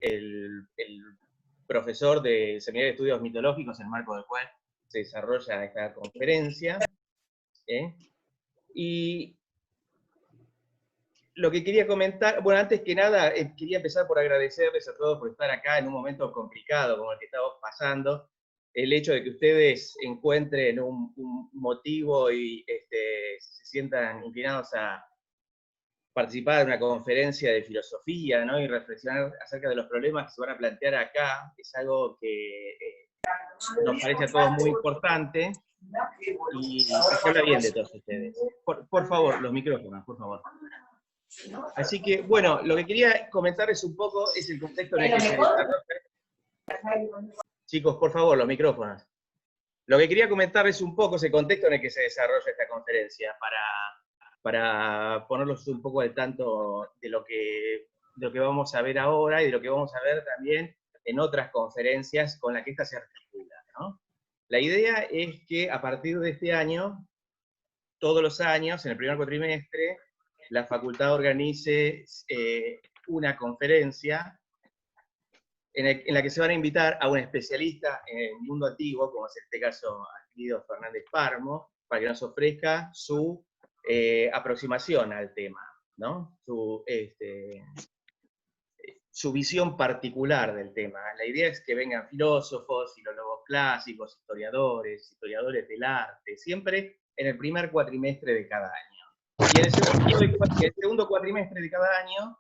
el profesor de Seminario de Estudios Mitológicos, en el marco del cual se desarrolla esta conferencia. Y lo que quería comentar, bueno, antes que nada, quería empezar por agradecerles a todos por estar acá en un momento complicado como el que estamos pasando. El hecho de que ustedes encuentren un motivo y se sientan inclinados a participar de una conferencia de filosofía, ¿no? Y reflexionar acerca de los problemas que se van a plantear acá, es algo que nos parece a todos muy importante, y se habla bien de todos ustedes. Por favor, los micrófonos, por favor. Así que, bueno, lo que quería comentarles un poco es el contexto en el que se desarrolla. Chicos, por favor, los micrófonos. Lo que quería comentarles un poco es el contexto en el que se desarrolla esta conferencia, para ponerlos un poco al tanto de lo que vamos a ver ahora y de lo que vamos a ver también en otras conferencias con las que esta se articula, ¿no? La idea es que a partir de este año, todos los años, en el primer cuatrimestre, la facultad organice una conferencia en la que se van a invitar a un especialista en el mundo antiguo, como es en este caso Guido Fernández Páramo, para que nos ofrezca su aproximación al tema, ¿no? Su visión particular del tema. La idea es que vengan filósofos, filólogos clásicos, historiadores del arte, siempre en el primer cuatrimestre de cada año. Y en el segundo cuatrimestre de cada año,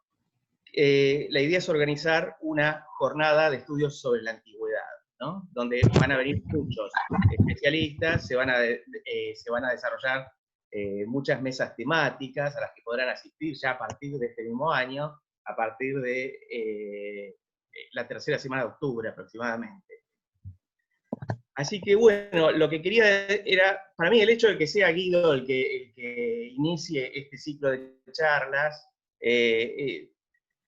la idea es organizar una jornada de estudios sobre la antigüedad, ¿no? Donde van a venir muchos especialistas, se van a desarrollar muchas mesas temáticas a las que podrán asistir ya a partir de este mismo año, a partir de la tercera semana de octubre aproximadamente. Así que bueno, lo que quería era, para mí el hecho de que sea Guido el que inicie este ciclo de charlas,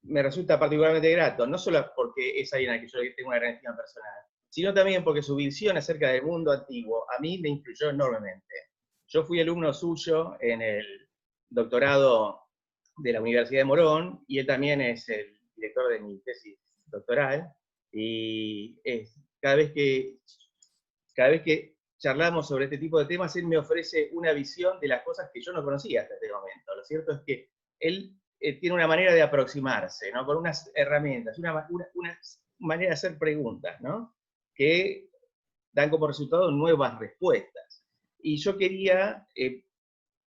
me resulta particularmente grato, no solo porque es alguien a quien yo tengo una gran estima personal, sino también porque su visión acerca del mundo antiguo a mí me influyó enormemente. Yo fui alumno suyo en el doctorado de la Universidad de Morón, y él también es el director de mi tesis doctoral, y cada vez que charlamos sobre este tipo de temas, él me ofrece una visión de las cosas que yo no conocía hasta este momento. Lo cierto es que él tiene una manera de aproximarse, ¿no? Con unas herramientas, una manera de hacer preguntas, ¿no? Que dan como resultado nuevas respuestas. Y yo quería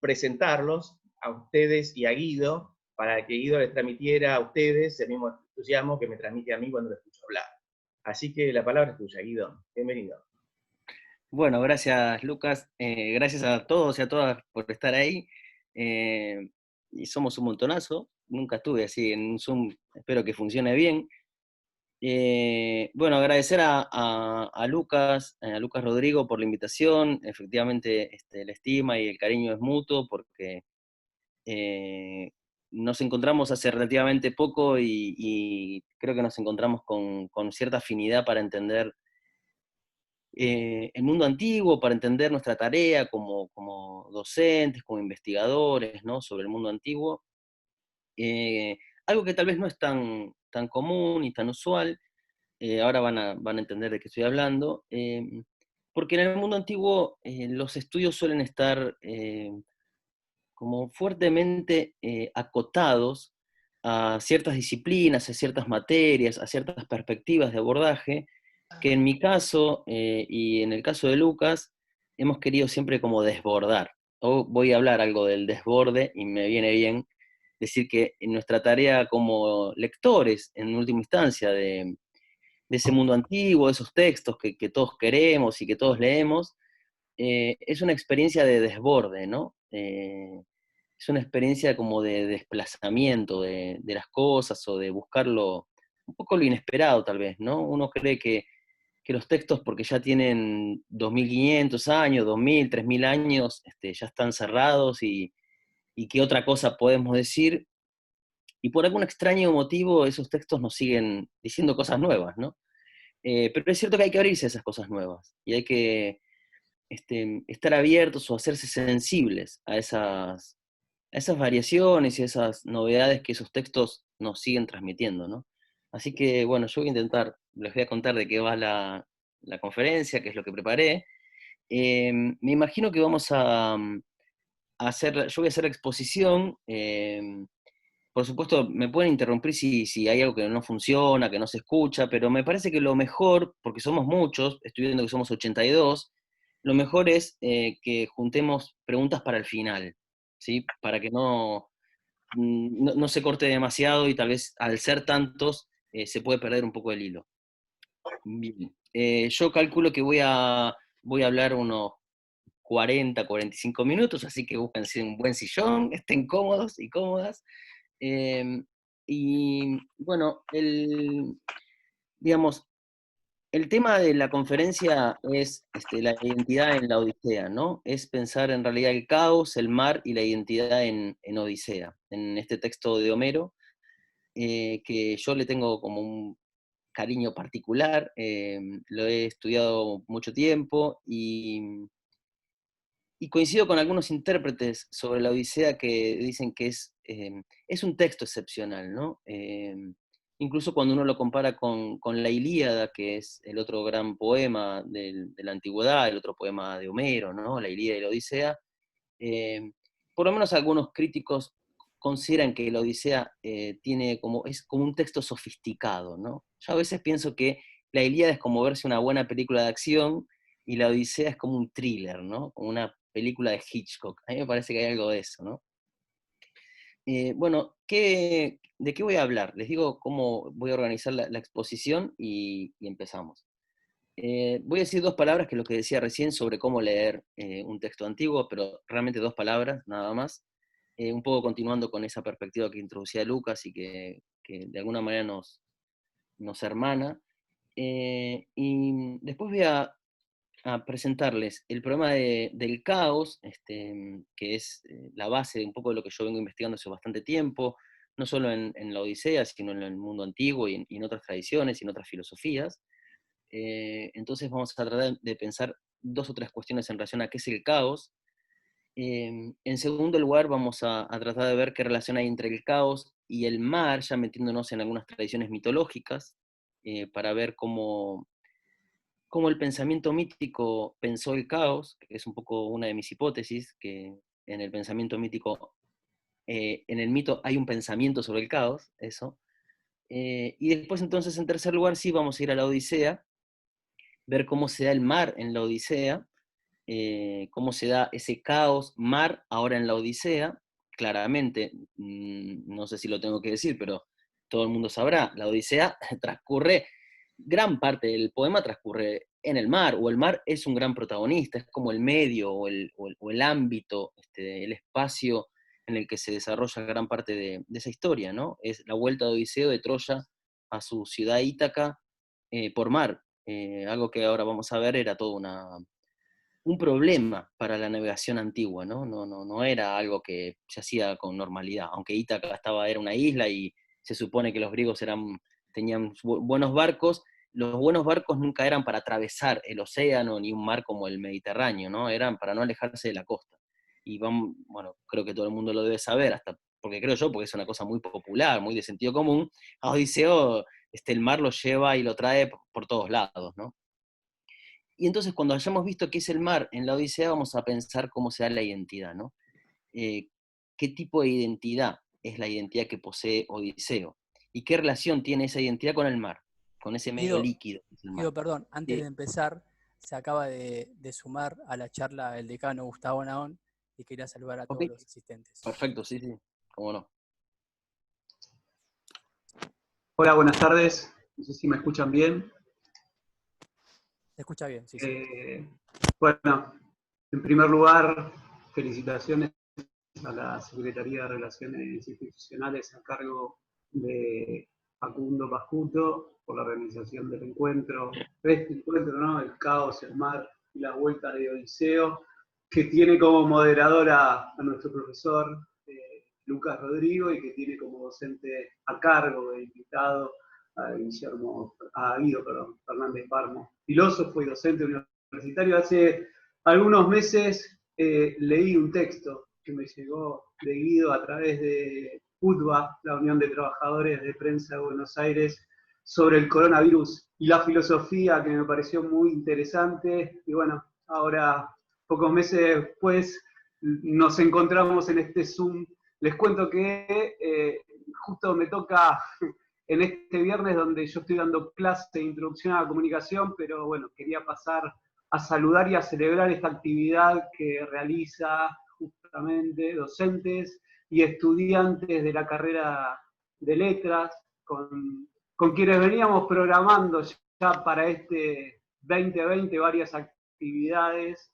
presentarlos a ustedes y a Guido, para que Guido les transmitiera a ustedes el mismo entusiasmo que me transmite a mí cuando lo escucho hablar. Así que la palabra es tuya, Guido. Bienvenido. Bueno, gracias Lucas, gracias a todos y a todas por estar ahí, y somos un montonazo, nunca estuve así en un Zoom, espero que funcione bien. Bueno, agradecer a Lucas Rodrigo por la invitación, efectivamente la estima y el cariño es mutuo, porque nos encontramos hace relativamente poco y creo que nos encontramos con cierta afinidad para entender el mundo antiguo, para entender nuestra tarea como docentes, como investigadores, ¿no? Sobre el mundo antiguo. Algo que tal vez no es tan común y tan usual, ahora van a entender de qué estoy hablando, porque en el mundo antiguo los estudios suelen estar como fuertemente acotados a ciertas disciplinas, a ciertas materias, a ciertas perspectivas de abordaje, que en mi caso y en el caso de Lucas, hemos querido siempre como desbordar. O voy a hablar algo del desborde y me viene bien decir que en nuestra tarea como lectores, en última instancia, de ese mundo antiguo, de esos textos que todos queremos y que todos leemos, es una experiencia de desborde, ¿no? Es una experiencia como de desplazamiento de las cosas o de buscarlo, un poco lo inesperado tal vez, ¿no? Uno cree que los textos, porque ya tienen 2500 años, 2000, 3000 años, ya están cerrados y qué otra cosa podemos decir, y por algún extraño motivo esos textos nos siguen diciendo cosas nuevas, ¿no? Pero es cierto que hay que abrirse a esas cosas nuevas, y hay que estar abiertos o hacerse sensibles a esas variaciones y esas novedades que esos textos nos siguen transmitiendo, ¿no? Así que, bueno, yo voy a intentar, les voy a contar de qué va la conferencia, qué es lo que preparé. Me imagino que vamos a hacer, yo voy a hacer la exposición. Por supuesto, me pueden interrumpir si hay algo que no funciona, que no se escucha, pero me parece que lo mejor, porque somos muchos, estoy viendo que somos 82, lo mejor es que juntemos preguntas para el final, ¿sí? Para que no se corte demasiado y tal vez al ser tantos se puede perder un poco el hilo. Bien. Yo calculo que voy a hablar unos 40, 45 minutos, así que búsquense un buen sillón, estén cómodos y cómodas. Eh, y bueno, digamos, el tema de la conferencia es la identidad en la Odisea, ¿no? Es pensar en realidad el caos, el mar y la identidad en Odisea, en este texto de Homero, que yo le tengo como un cariño particular, lo he estudiado mucho tiempo y coincido con algunos intérpretes sobre la Odisea que dicen que es un texto excepcional, ¿no? Incluso cuando uno lo compara con la Ilíada, que es el otro gran poema de la antigüedad, el otro poema de Homero, ¿no? La Ilíada y la Odisea, eh, por lo menos algunos críticos consideran que la Odisea es como un texto sofisticado, ¿no? Yo a veces pienso que la Ilíada es como verse una buena película de acción y la Odisea es como un thriller, ¿no? Como una película de Hitchcock. A mí me parece que hay algo de eso, ¿no? Bueno, ¿de qué voy a hablar? Les digo cómo voy a organizar la exposición y empezamos. Voy a decir dos palabras, que es lo que decía recién sobre cómo leer un texto antiguo, pero realmente dos palabras, nada más. Un poco continuando con esa perspectiva que introducía Lucas y que de alguna manera nos hermana. Y después voy a presentarles el problema del caos, que es la base de un poco de lo que yo vengo investigando hace bastante tiempo, no solo en la Odisea, sino en el mundo antiguo y en otras tradiciones y en otras filosofías. Entonces vamos a tratar de pensar dos o tres cuestiones en relación a qué es el caos. En segundo lugar, vamos a tratar de ver qué relación hay entre el caos y el mar, ya metiéndonos en algunas tradiciones mitológicas, para ver cómo el pensamiento mítico pensó el caos, que es un poco una de mis hipótesis, que en el pensamiento mítico, en el mito hay un pensamiento sobre el caos, eso. Y después entonces, en tercer lugar, sí vamos a ir a la Odisea, ver cómo se da el mar en la Odisea, cómo se da ese caos mar ahora en la Odisea. Claramente, no sé si lo tengo que decir, pero todo el mundo sabrá, la Odisea transcurre, gran parte del poema transcurre en el mar, o el mar es un gran protagonista, es como el medio o el ámbito, el espacio en el que se desarrolla gran parte de esa historia, ¿no? Es la vuelta de Odiseo de Troya a su ciudad Ítaca por mar. Algo que ahora vamos a ver era todo un problema para la navegación antigua, ¿no? No era algo que se hacía con normalidad, aunque Ítaca era una isla y se supone que los griegos tenían buenos barcos. Los buenos barcos nunca eran para atravesar el océano ni un mar como el Mediterráneo, ¿no? Eran para no alejarse de la costa. Y bueno, creo que todo el mundo lo debe saber, hasta porque creo yo, porque es una cosa muy popular, muy de sentido común, a Odiseo el mar lo lleva y lo trae por todos lados, ¿no? Y entonces cuando hayamos visto qué es el mar en la Odisea, vamos a pensar cómo se da la identidad, ¿no? Eh, ¿Qué tipo de identidad es la identidad que posee Odiseo? ¿Y qué relación tiene esa identidad con el mar? Con ese medio Guido, líquido que es el mar. Guido, perdón, antes de empezar, se acaba de sumar a la charla el decano Gustavo Naón y quería saludar a Ok, todos los asistentes. perfecto, sí, sí, cómo no. Hola, buenas tardes. No sé si me escuchan bien. Se escucha bien, sí, sí. Bueno, en primer lugar, felicitaciones a la Secretaría de Relaciones Institucionales a cargo de Facundo Pascuto por la organización del encuentro. Este encuentro, ¿no? El caos, el mar y la vuelta de Odiseo, que tiene como moderadora a nuestro profesor Lucas Rodrigo y que tiene como docente a cargo de invitado a Guido Fernández Parmo, filósofo y docente universitario. Hace algunos meses leí un texto que me llegó de Guido a través de UTBA, la Unión de Trabajadores de Prensa de Buenos Aires, sobre el coronavirus y la filosofía, que me pareció muy interesante. Y bueno, ahora, pocos meses después, nos encontramos en este Zoom. Les cuento que justo me toca en este viernes donde yo estoy dando clase de introducción a la comunicación, pero bueno, quería pasar a saludar y a celebrar esta actividad que realiza justamente docentes y estudiantes de la carrera de letras, con quienes veníamos programando ya para este 2020 varias actividades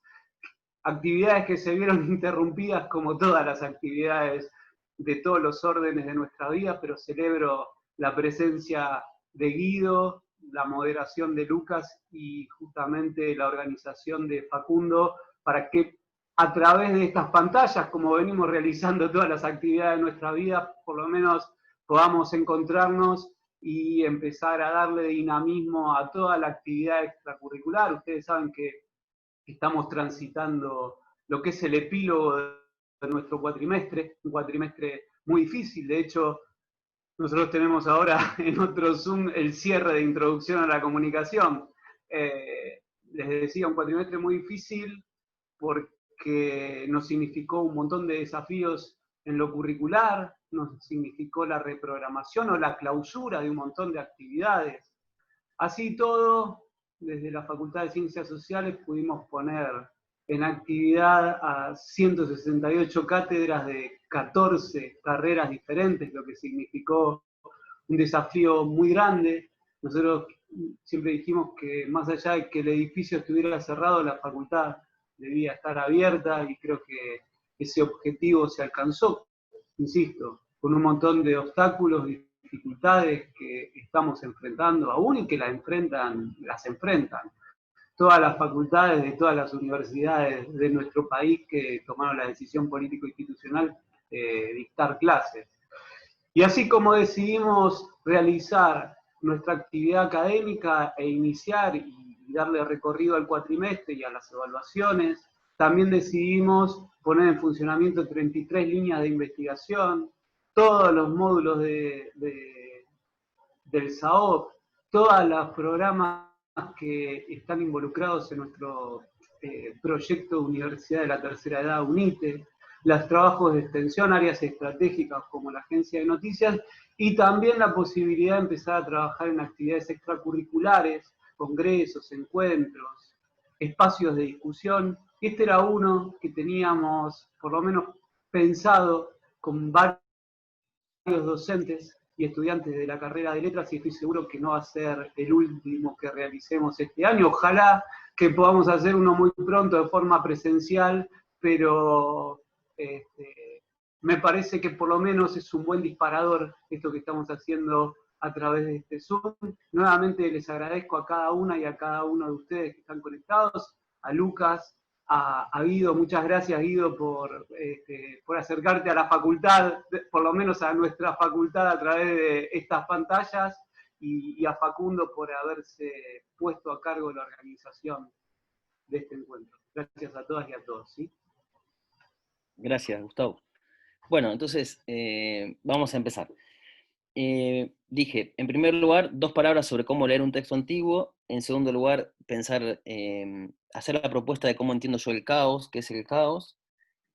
que se vieron interrumpidas como todas las actividades de todos los órdenes de nuestra vida, pero celebro la presencia de Guido, la moderación de Lucas y justamente la organización de Facundo para que a través de estas pantallas, como venimos realizando todas las actividades de nuestra vida, por lo menos podamos encontrarnos y empezar a darle dinamismo a toda la actividad extracurricular. Ustedes saben que estamos transitando lo que es el epílogo de nuestro cuatrimestre, un cuatrimestre muy difícil. De hecho, nosotros tenemos ahora en otro Zoom el cierre de introducción a la comunicación. Les decía, un cuatrimestre muy difícil porque nos significó un montón de desafíos en lo curricular, nos significó la reprogramación o la clausura de un montón de actividades. Así todo, desde la Facultad de Ciencias Sociales pudimos poner en actividad a 168 cátedras de 14 carreras diferentes, lo que significó un desafío muy grande. Nosotros siempre dijimos que más allá de que el edificio estuviera cerrado, la facultad debía estar abierta y creo que ese objetivo se alcanzó, insisto, con un montón de obstáculos, dificultades que estamos enfrentando aún y que las enfrentan todas las facultades de todas las universidades de nuestro país que tomaron la decisión político-institucional de dictar clases. Y así como decidimos realizar nuestra actividad académica e iniciar y darle recorrido al cuatrimestre y a las evaluaciones, también decidimos poner en funcionamiento 33 líneas de investigación, todos los módulos del SAOP, todos los programas que están involucrados en nuestro proyecto de Universidad de la Tercera Edad, UNITE, los trabajos de extensión, áreas estratégicas como la agencia de noticias, y también la posibilidad de empezar a trabajar en actividades extracurriculares, congresos, encuentros, espacios de discusión. Este era uno que teníamos, por lo menos, pensado con varios docentes y estudiantes de la carrera de letras, y estoy seguro que no va a ser el último que realicemos este año. Ojalá que podamos hacer uno muy pronto de forma presencial, pero me parece que por lo menos es un buen disparador esto que estamos haciendo a través de este Zoom. Nuevamente les agradezco a cada una y a cada uno de ustedes que están conectados, a Lucas, a Guido, muchas gracias Guido por acercarte a la facultad, por lo menos a nuestra facultad a través de estas pantallas, y a Facundo por haberse puesto a cargo de la organización de este encuentro. Gracias a todas y a todos. ¿Sí? Gracias, Gustavo. Bueno, entonces vamos a empezar. Dije, en primer lugar, 2 palabras sobre cómo leer un texto antiguo. En segundo lugar, pensar, hacer la propuesta de cómo entiendo yo el caos, qué es el caos,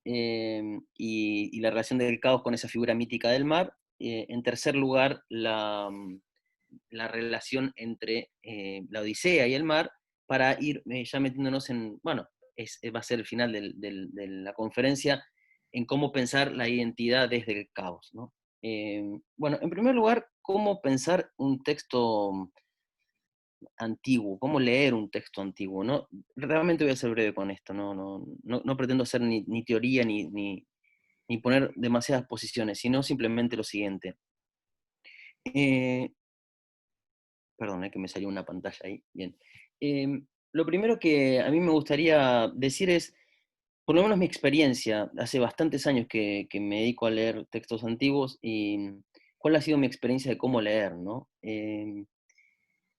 y la relación del caos con esa figura mítica del mar. En tercer lugar, la relación entre la Odisea y el mar, para ir ya metiéndonos en, bueno, va a ser el final de la conferencia, en cómo pensar la identidad desde el caos, ¿no? Bueno, en primer lugar, cómo pensar un texto antiguo, cómo leer un texto antiguo, ¿no? Realmente voy a ser breve con esto, no pretendo hacer ni teoría ni poner demasiadas posiciones, sino simplemente lo siguiente. Perdón, que me salió una pantalla ahí, bien. Lo primero que a mí me gustaría decir es, por lo menos mi experiencia, hace bastantes años que me dedico a leer textos antiguos, y cuál ha sido mi experiencia de cómo leer, ¿no?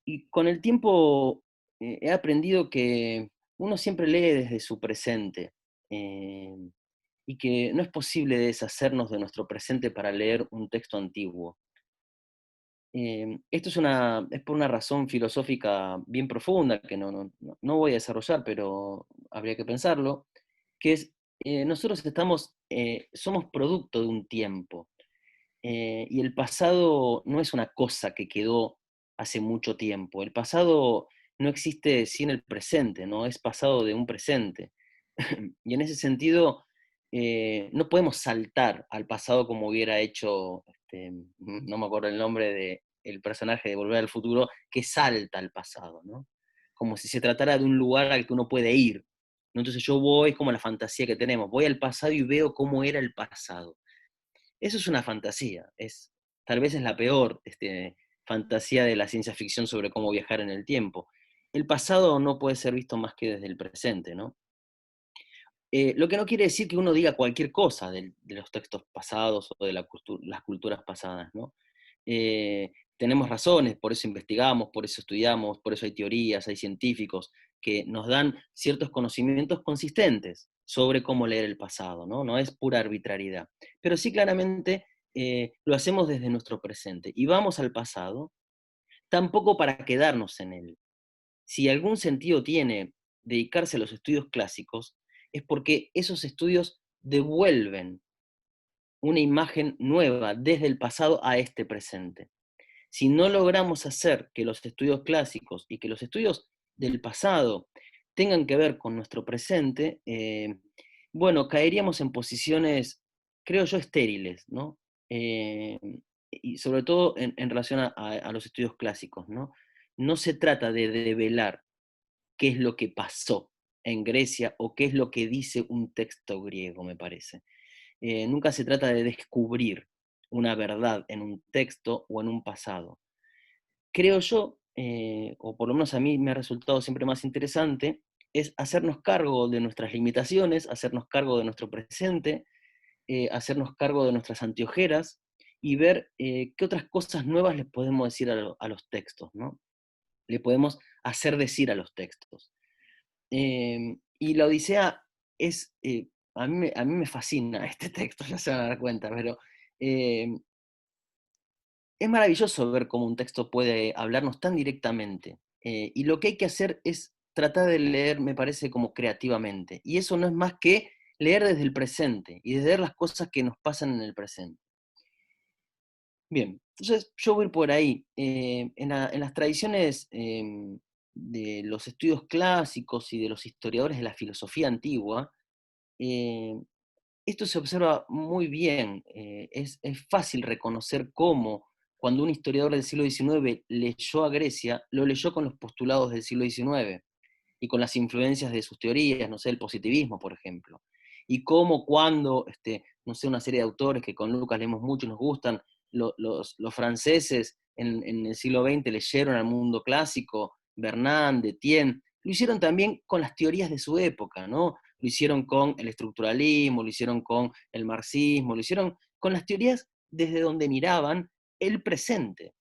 Y con el tiempo he aprendido que uno siempre lee desde su presente, y que no es posible deshacernos de nuestro presente para leer un texto antiguo. Esto es por una razón filosófica bien profunda que no voy a desarrollar, pero habría que pensarlo, que es, nosotros somos producto de un tiempo, y el pasado no es una cosa que quedó hace mucho tiempo, el pasado no existe sin el presente, no es pasado de un presente. Y en ese sentido, no podemos saltar al pasado como hubiera hecho, no me acuerdo el nombre del personaje de Volver al Futuro, que salta al pasado, ¿no? Como si se tratara de un lugar al que uno puede ir, ¿no? Entonces yo voy, como la fantasía que tenemos, voy al pasado y veo cómo era el pasado. Eso es una fantasía, tal vez es la peor fantasía de la ciencia ficción sobre cómo viajar en el tiempo. El pasado no puede ser visto más que desde el presente, ¿no? Lo que no quiere decir que uno diga cualquier cosa de los textos pasados o de las culturas pasadas, ¿no? Tenemos razones, por eso investigamos, por eso estudiamos, por eso hay teorías, hay científicos que nos dan ciertos conocimientos consistentes sobre cómo leer el pasado, ¿no? No es pura arbitrariedad. Pero sí claramente lo hacemos desde nuestro presente. Y vamos al pasado, tampoco para quedarnos en él. Si algún sentido tiene dedicarse a los estudios clásicos, es porque esos estudios devuelven una imagen nueva desde el pasado a este presente. Si no logramos hacer que los estudios clásicos y que los estudios del pasado tengan que ver con nuestro presente, bueno, caeríamos en posiciones, creo yo, estériles, ¿no? Y sobre todo en relación a los estudios clásicos, ¿no? No se trata de develar qué es lo que pasó en Grecia o qué es lo que dice un texto griego, me parece. Nunca se trata de descubrir una verdad en un texto o en un pasado. Creo yo, o por lo menos a mí me ha resultado siempre más interesante, es hacernos cargo de nuestras limitaciones, hacernos cargo de nuestro presente, hacernos cargo de nuestras anteojeras y ver qué otras cosas nuevas les podemos decir a los textos, ¿no? Le podemos hacer decir a los textos. Y la Odisea es, a mí me fascina este texto, ya se van a dar cuenta, pero es maravilloso ver cómo un texto puede hablarnos tan directamente. Y lo que hay que hacer es tratar de leer, me parece, como creativamente. Y eso no es más que leer desde el presente y desde ver las cosas que nos pasan en el presente. Bien, entonces yo voy a ir por ahí. En las tradiciones de los estudios clásicos y de los historiadores de la filosofía antigua, eh, esto se observa muy bien. Es fácil reconocer cómo, cuando un historiador del siglo XIX leyó a Grecia, lo leyó con los postulados del siglo XIX y con las influencias de sus teorías, no sé, el positivismo, por ejemplo. Y cómo cuando, no sé, una serie de autores que con Lucas leemos mucho y nos gustan, los franceses en el siglo XX leyeron al mundo clásico, Bernard, Etienne, lo hicieron también con las teorías de su época, ¿no? Lo hicieron con el estructuralismo, lo hicieron con el marxismo, lo hicieron con las teorías desde donde miraban el presente.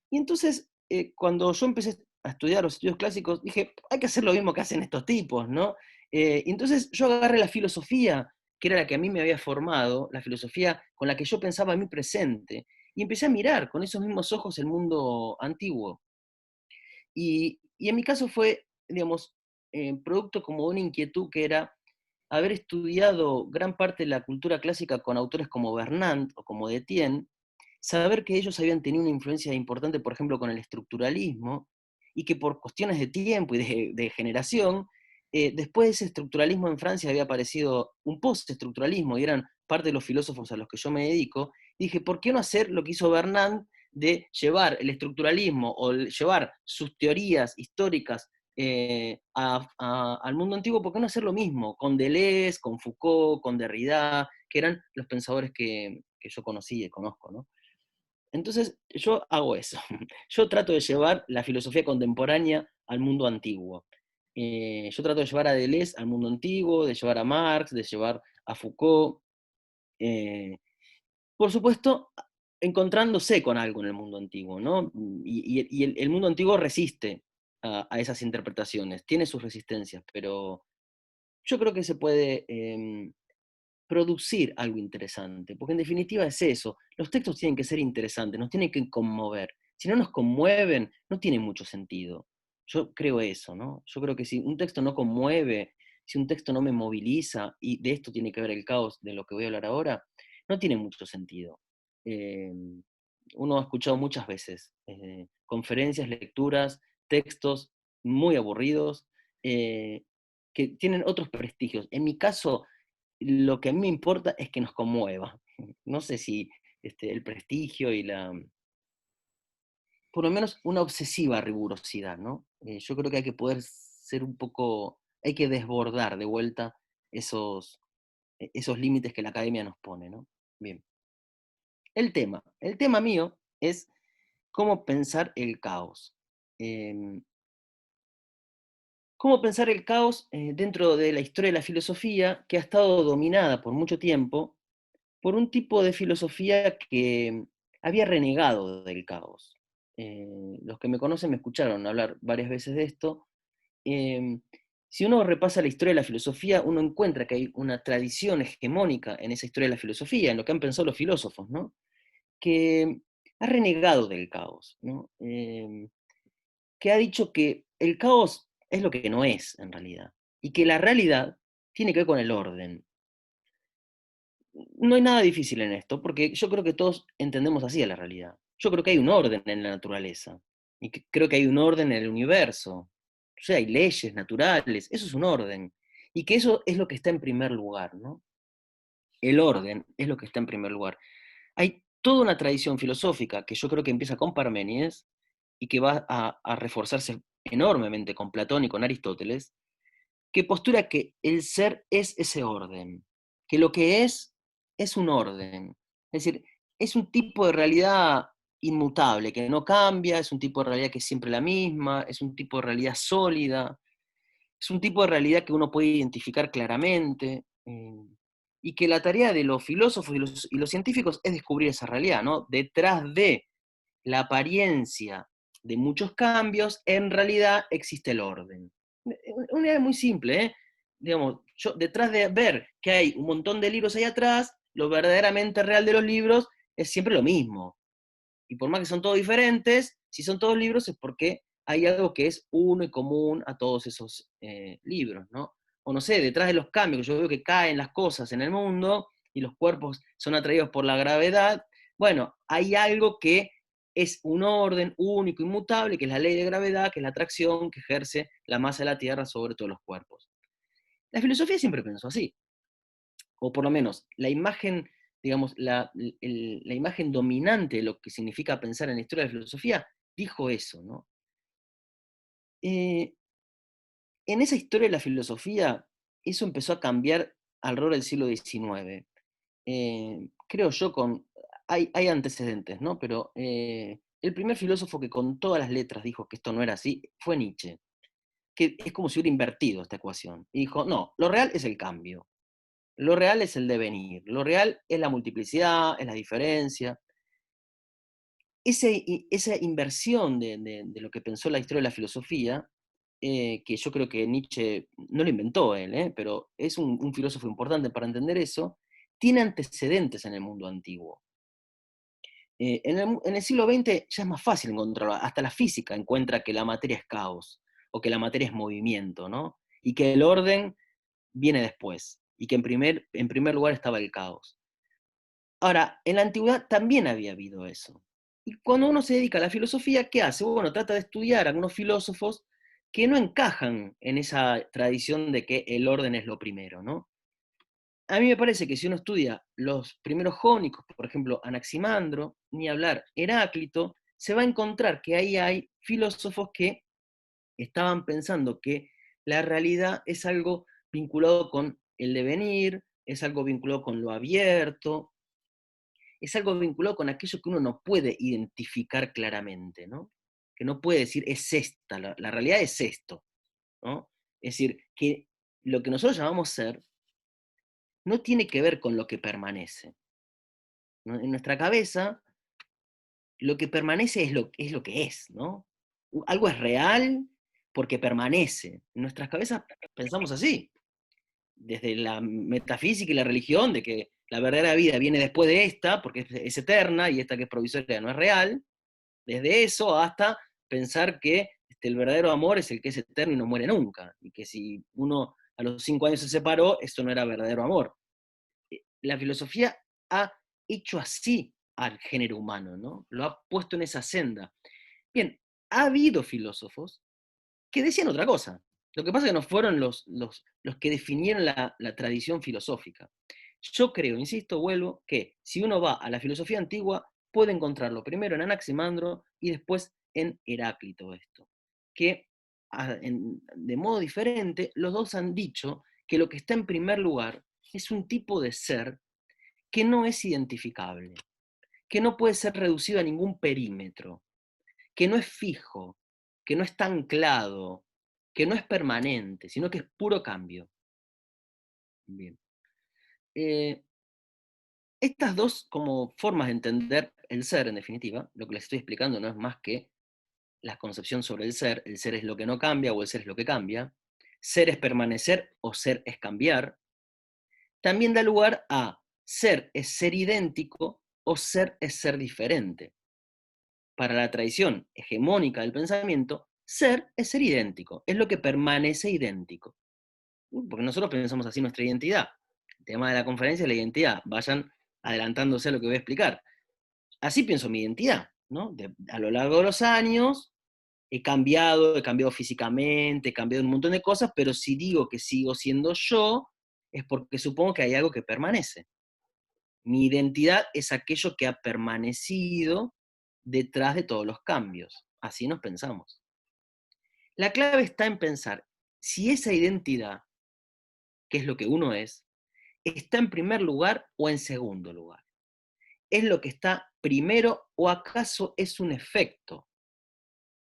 Y entonces, cuando yo empecé a estudiar los estudios clásicos, dije, hay que hacer lo mismo que hacen estos tipos, ¿no? Y entonces yo agarré la filosofía, que era la que a mí me había formado, la filosofía con la que yo pensaba en mi presente, y empecé a mirar con esos mismos ojos el mundo antiguo. Y en mi caso fue, digamos, producto como de una inquietud que era haber estudiado gran parte de la cultura clásica con autores como Bernard o como Etienne, saber que ellos habían tenido una influencia importante, por ejemplo, con el estructuralismo, y que por cuestiones de tiempo y de generación, después de ese estructuralismo en Francia había aparecido un post-estructuralismo, y eran parte de los filósofos a los que yo me dedico, y dije, ¿por qué no hacer lo que hizo Bernard de llevar el estructuralismo o llevar sus teorías históricas al mundo antiguo? ¿Por qué no hacer lo mismo con Deleuze, con Foucault, con Derrida, que eran los pensadores que yo conocí y conozco, ¿no? Entonces, yo hago eso. Yo trato de llevar la filosofía contemporánea al mundo antiguo. Yo trato de llevar a Deleuze al mundo antiguo, de llevar a Marx, de llevar a Foucault. eh, por supuesto, encontrándose con algo en el mundo antiguo, ¿no? Y el mundo antiguo resiste a esas interpretaciones, tiene sus resistencias, pero yo creo que se puede producir algo interesante, porque en definitiva es eso, los textos tienen que ser interesantes, nos tienen que conmover. Si no nos conmueven, no tiene mucho sentido. Yo creo eso, ¿no? Yo creo que si un texto no conmueve, si un texto no me moviliza, y de esto tiene que ver el caos de lo que voy a hablar ahora, no tiene mucho sentido. Eh, Uno ha escuchado muchas veces conferencias, lecturas, textos muy aburridos, que tienen otros prestigios. En mi caso, lo que a mí me importa es que nos conmueva. No sé si el prestigio y por lo menos una obsesiva rigurosidad, ¿no? Yo creo que hay que poder ser un poco, hay que desbordar de vuelta esos límites que la academia nos pone, ¿no? Bien. El tema mío es cómo pensar el caos. Em, Cómo pensar el caos dentro de la historia de la filosofía que ha estado dominada por mucho tiempo por un tipo de filosofía que había renegado del caos. Los que me conocen me escucharon hablar varias veces de esto. Si uno repasa la historia de la filosofía, uno encuentra que hay una tradición hegemónica en esa historia de la filosofía, en lo que han pensado los filósofos, ¿no? Que ha renegado del caos, ¿no? Que ha dicho que el caos es lo que no es, en realidad, y que la realidad tiene que ver con el orden. No hay nada difícil en esto, porque yo creo que todos entendemos así a la realidad. Yo creo que hay un orden en la naturaleza, y creo que hay un orden en el universo. O sea, hay leyes naturales, eso es un orden. Y que eso es lo que está en primer lugar, ¿no? El orden es lo que está en primer lugar. Hay toda una tradición filosófica que yo creo que empieza con Parménides y que va a reforzarse enormemente con Platón y con Aristóteles, que postura que el ser es ese orden, que lo que es un orden. Es decir, es un tipo de realidad inmutable, que no cambia, es un tipo de realidad que es siempre la misma, es un tipo de realidad sólida, es un tipo de realidad que uno puede identificar claramente, y que la tarea de los filósofos y los científicos es descubrir esa realidad, ¿no? Detrás de la apariencia de muchos cambios, en realidad existe el orden. Una idea muy simple, ¿eh? Digamos, yo, detrás de ver que hay un montón de libros ahí atrás, lo verdaderamente real de los libros es siempre lo mismo. Y por más que son todos diferentes, si son todos libros es porque hay algo que es uno y común a todos esos libros, ¿no? O no sé, detrás de los cambios, yo veo que caen las cosas en el mundo y los cuerpos son atraídos por la gravedad, bueno, hay algo que es un orden único, inmutable, que es la ley de gravedad, que es la atracción que ejerce la masa de la Tierra sobre todos los cuerpos. La filosofía siempre pensó así, o por lo menos la imagen, digamos, la imagen dominante de lo que significa pensar en la historia de la filosofía, dijo eso, ¿no? En esa historia de la filosofía, eso empezó a cambiar alrededor del siglo XIX. Creo yo hay antecedentes, ¿no? Pero el primer filósofo que con todas las letras dijo que esto no era así fue Nietzsche, que es como si hubiera invertido esta ecuación. Y dijo, no, lo real es el cambio. Lo real es el devenir, lo real es la multiplicidad, es la diferencia. Esa inversión de lo que pensó la historia de la filosofía, que yo creo que Nietzsche no lo inventó él, pero es un filósofo importante para entender eso, tiene antecedentes en el mundo antiguo. En el siglo XX ya es más fácil encontrarlo, hasta la física encuentra que la materia es caos, o que la materia es movimiento, ¿no? Y que el orden viene después, y que en primer lugar estaba el caos. Ahora, en la antigüedad también había habido eso. Y cuando uno se dedica a la filosofía, ¿qué hace? Bueno, trata de estudiar a algunos filósofos que no encajan en esa tradición de que el orden es lo primero, ¿no? A mí me parece que si uno estudia los primeros jónicos, por ejemplo, Anaximandro, ni hablar Heráclito, se va a encontrar que ahí hay filósofos que estaban pensando que la realidad es algo vinculado con el devenir, es algo vinculado con lo abierto, es algo vinculado con aquello que uno no puede identificar claramente, ¿no? Que no puede decir es esta, la realidad es esto, ¿no? Es decir, que lo que nosotros llamamos ser no tiene que ver con lo que permanece, ¿no? En nuestra cabeza, lo que permanece es lo que es, ¿no? Algo es real porque permanece. En nuestras cabezas pensamos así. desde la metafísica y la religión, de que la verdadera vida viene después de esta, porque es eterna, y esta que es provisoria no es real, desde eso hasta pensar que el verdadero amor es el que es eterno y no muere nunca, y que si uno a los 5 años se separó, eso no era verdadero amor. La filosofía ha hecho así al género humano, ¿no? Lo ha puesto en esa senda. Bien, ha habido filósofos que decían otra cosa. Lo que pasa es que no fueron los que definieron la tradición filosófica. Yo creo, insisto, vuelvo, que si uno va a la filosofía antigua, puede encontrarlo primero en Anaximandro y después en Heráclito esto. Que de modo diferente, los dos han dicho que lo que está en primer lugar es un tipo de ser que no es identificable, que no puede ser reducido a ningún perímetro, que no es fijo, que no está anclado, que no es permanente, sino que es puro cambio. Bien. Estas dos como formas de entender el ser, en definitiva, lo que les estoy explicando no es más que la concepción sobre el ser es lo que no cambia o el ser es lo que cambia, ser es permanecer o ser es cambiar, también da lugar a ser es ser idéntico o ser es ser diferente. Para la tradición hegemónica del pensamiento, ser es ser idéntico, es lo que permanece idéntico. Porque nosotros pensamos así nuestra identidad. El tema de la conferencia es la identidad. Vayan adelantándose a lo que voy a explicar. Así pienso mi identidad, ¿no? A lo largo de los años he cambiado físicamente, he cambiado un montón de cosas, pero si digo que sigo siendo yo, es porque supongo que hay algo que permanece. Mi identidad es aquello que ha permanecido detrás de todos los cambios. Así nos pensamos. La clave está en pensar si esa identidad, que es lo que uno es, está en primer lugar o en segundo lugar. ¿Es lo que está primero o acaso es un efecto?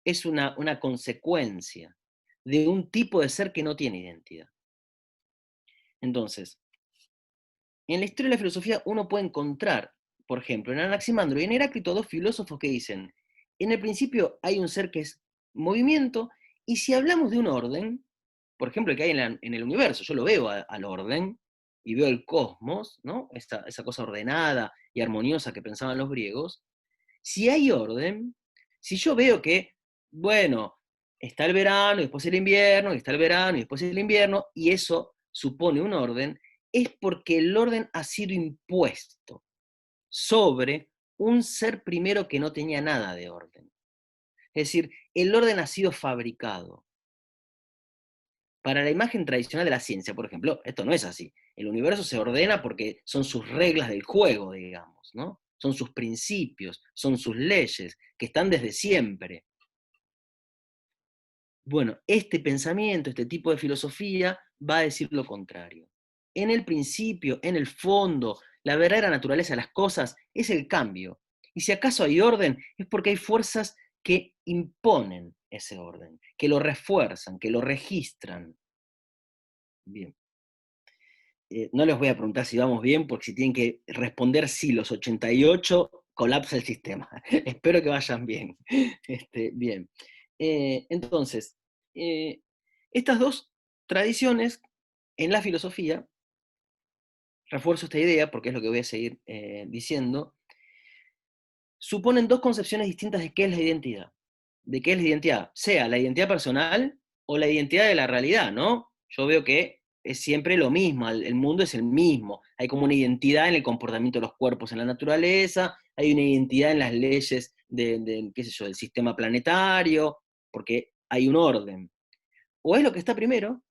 Es una consecuencia de un tipo de ser que no tiene identidad. Entonces, en la historia de la filosofía uno puede encontrar, por ejemplo, en Anaximandro y en Heráclito, dos filósofos que dicen, en el principio hay un ser que es movimiento, y si hablamos de un orden, por ejemplo, el que hay en el universo, yo lo veo al orden, y veo el cosmos, ¿no? Esa cosa ordenada y armoniosa que pensaban los griegos, si hay orden, si yo veo que, bueno, está el verano, y después el invierno, y está el verano, y después el invierno, y eso supone un orden, es porque el orden ha sido impuesto sobre un ser primero que no tenía nada de orden. Es decir, el orden ha sido fabricado. Para la imagen tradicional de la ciencia, por ejemplo, esto no es así. El universo se ordena porque son sus reglas del juego, digamos, ¿no? Son sus principios, son sus leyes, que están desde siempre. Bueno, este pensamiento, este tipo de filosofía va a decir lo contrario. En el principio, en el fondo, la verdadera naturaleza de las cosas es el cambio. Y si acaso hay orden, es porque hay fuerzas que imponen ese orden, que lo refuerzan, que lo registran. Bien. No les voy a preguntar si vamos bien, porque si tienen que responder sí los 88, colapsa el sistema. Espero que vayan bien. Bien. Entonces, estas dos tradiciones en la filosofía, refuerzo esta idea porque es lo que voy a seguir diciendo, suponen dos concepciones distintas de qué es la identidad. De qué es la identidad, sea la identidad personal o la identidad de la realidad, ¿no? Yo veo que es siempre lo mismo, el mundo es el mismo, hay como una identidad en el comportamiento de los cuerpos en la naturaleza, hay una identidad en las leyes qué sé yo, del sistema planetario, porque hay un orden. O es lo que está primero,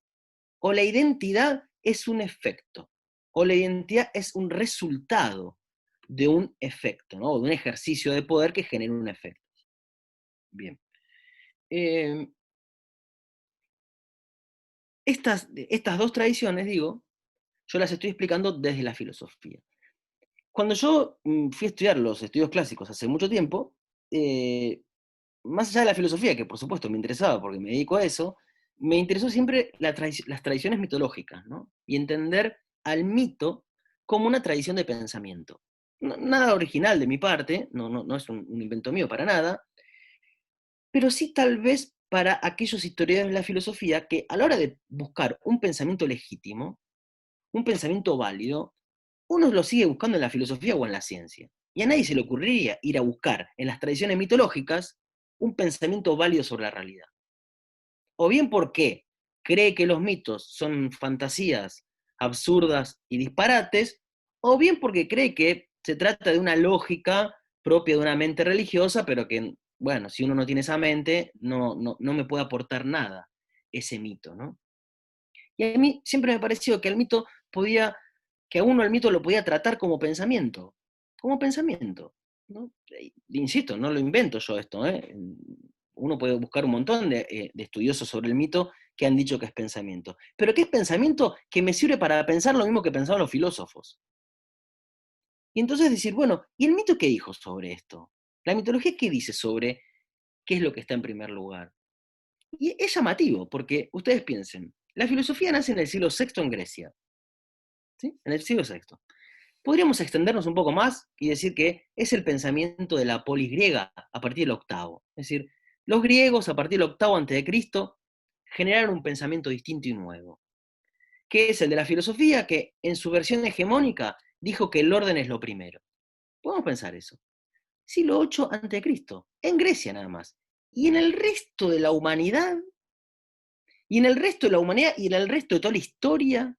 o la identidad es un efecto, o la identidad es un resultado de un efecto, ¿no? De un ejercicio de poder que genera un efecto. Bien. Estas dos tradiciones, digo, yo las estoy explicando desde la filosofía. Cuando yo fui a estudiar los estudios clásicos hace mucho tiempo, más allá de la filosofía, que por supuesto me interesaba porque me dedico a eso, me interesó siempre las tradiciones mitológicas, ¿no? Y entender al mito como una tradición de pensamiento. Nada original de mi parte, no es un invento mío para nada, pero sí tal vez para aquellos historiadores de la filosofía que a la hora de buscar un pensamiento legítimo, un pensamiento válido, uno lo sigue buscando en la filosofía o en la ciencia. Y a nadie se le ocurriría ir a buscar en las tradiciones mitológicas un pensamiento válido sobre la realidad. O bien porque cree que los mitos son fantasías absurdas y disparates, o bien porque cree que se trata de una lógica propia de una mente religiosa, pero que, bueno, si uno no tiene esa mente, no me puede aportar nada ese mito, ¿no? Y a mí siempre me pareció que que a uno el mito lo podía tratar como pensamiento, ¿no? Insisto, no lo invento yo esto, ¿eh? Uno puede buscar un montón de estudiosos sobre el mito que han dicho que es pensamiento. Pero ¿qué es pensamiento? Que me sirve para pensar lo mismo que pensaban los filósofos. Y entonces decir, bueno, ¿y el mito qué dijo sobre esto? ¿La mitología qué dice sobre qué es lo que está en primer lugar? Y es llamativo, porque ustedes piensen, la filosofía nace en el siglo VI en Grecia, ¿sí? En el siglo VI. Podríamos extendernos un poco más y decir que es el pensamiento de la polis griega a partir del octavo. Es decir, los griegos a partir del octavo a.C. generaron un pensamiento distinto y nuevo, que es el de la filosofía, que en su versión hegemónica dijo que el orden es lo primero. Podemos pensar eso. Siglo VIII a.C., en Grecia nada más. Y en el resto de la humanidad, y en el resto de la humanidad, y en el resto de toda la historia,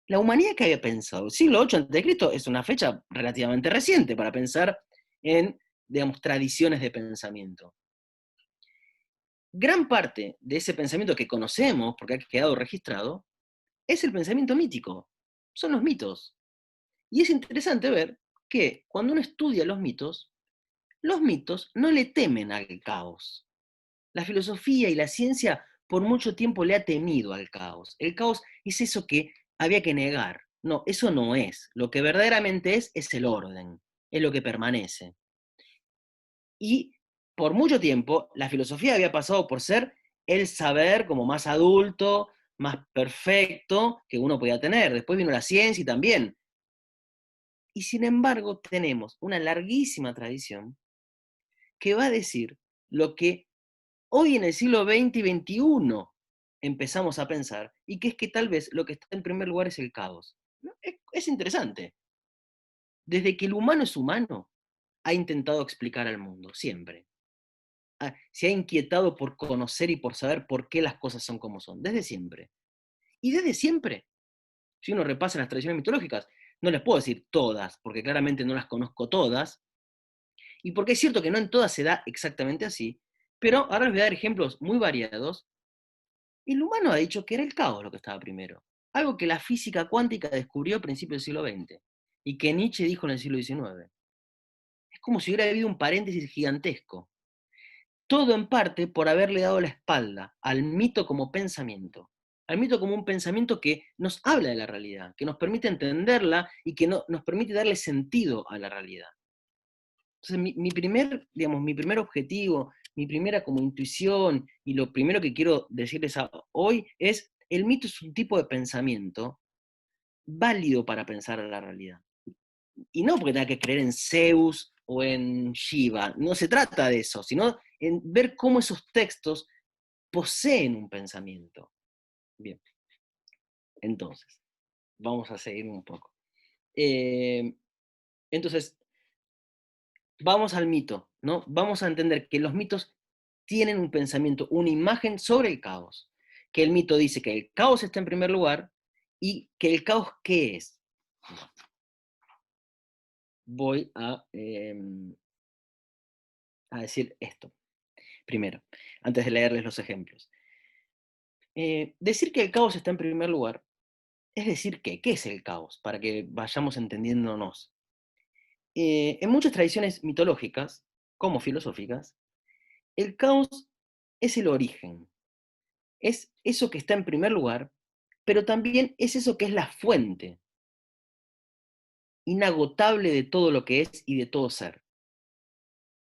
la humanidad que había pensado. El siglo VIII a.C. es una fecha relativamente reciente para pensar en, digamos, tradiciones de pensamiento. Gran parte de ese pensamiento que conocemos, porque ha quedado registrado, es el pensamiento mítico, son los mitos. Y es interesante ver que cuando uno estudia los mitos no le temen al caos. La filosofía y la ciencia por mucho tiempo le ha temido al caos. El caos es eso que había que negar. No, eso no es. Lo que verdaderamente es el orden, es lo que permanece. Y por mucho tiempo la filosofía había pasado por ser el saber como más adulto, más perfecto que uno podía tener. Después vino la ciencia y también. Y sin embargo tenemos una larguísima tradición que va a decir lo que hoy en el siglo XX y XXI empezamos a pensar, y que es que tal vez lo que está en primer lugar es el caos. ¿No? Es interesante. Desde que el humano es humano, ha intentado explicar al mundo, siempre. Se ha inquietado por conocer y por saber por qué las cosas son como son, desde siempre. Y desde siempre, si uno repasa las tradiciones mitológicas, no les puedo decir todas, porque claramente no las conozco todas, y porque es cierto que no en todas se da exactamente así, pero ahora les voy a dar ejemplos muy variados. El humano ha dicho que era el caos lo que estaba primero, algo que la física cuántica descubrió a principios del siglo XX, y que Nietzsche dijo en el siglo XIX. Es como si hubiera habido un paréntesis gigantesco. Todo en parte por haberle dado la espalda al mito como pensamiento, al mito como un pensamiento que nos habla de la realidad, que nos permite entenderla y que nos permite darle sentido a la realidad. Entonces, mi primer objetivo, mi primera como intuición, y lo primero que quiero decirles hoy es, el mito es un tipo de pensamiento válido para pensar la realidad. Y no porque tenga que creer en Zeus o en Shiva, no se trata de eso, sino en ver cómo esos textos poseen un pensamiento. Bien, entonces, vamos a seguir un poco. Entonces, vamos al mito, ¿no? Vamos a entender que los mitos tienen un pensamiento, una imagen sobre el caos. Que el mito dice que el caos está en primer lugar y que el caos, ¿qué es? Voy a decir esto primero, antes de leerles los ejemplos. Decir que el caos está en primer lugar es decir que, ¿qué es el caos? Para que vayamos entendiéndonos. En muchas tradiciones mitológicas, como filosóficas, el caos es el origen, es eso que está en primer lugar, pero también es eso que es la fuente inagotable de todo lo que es y de todo ser.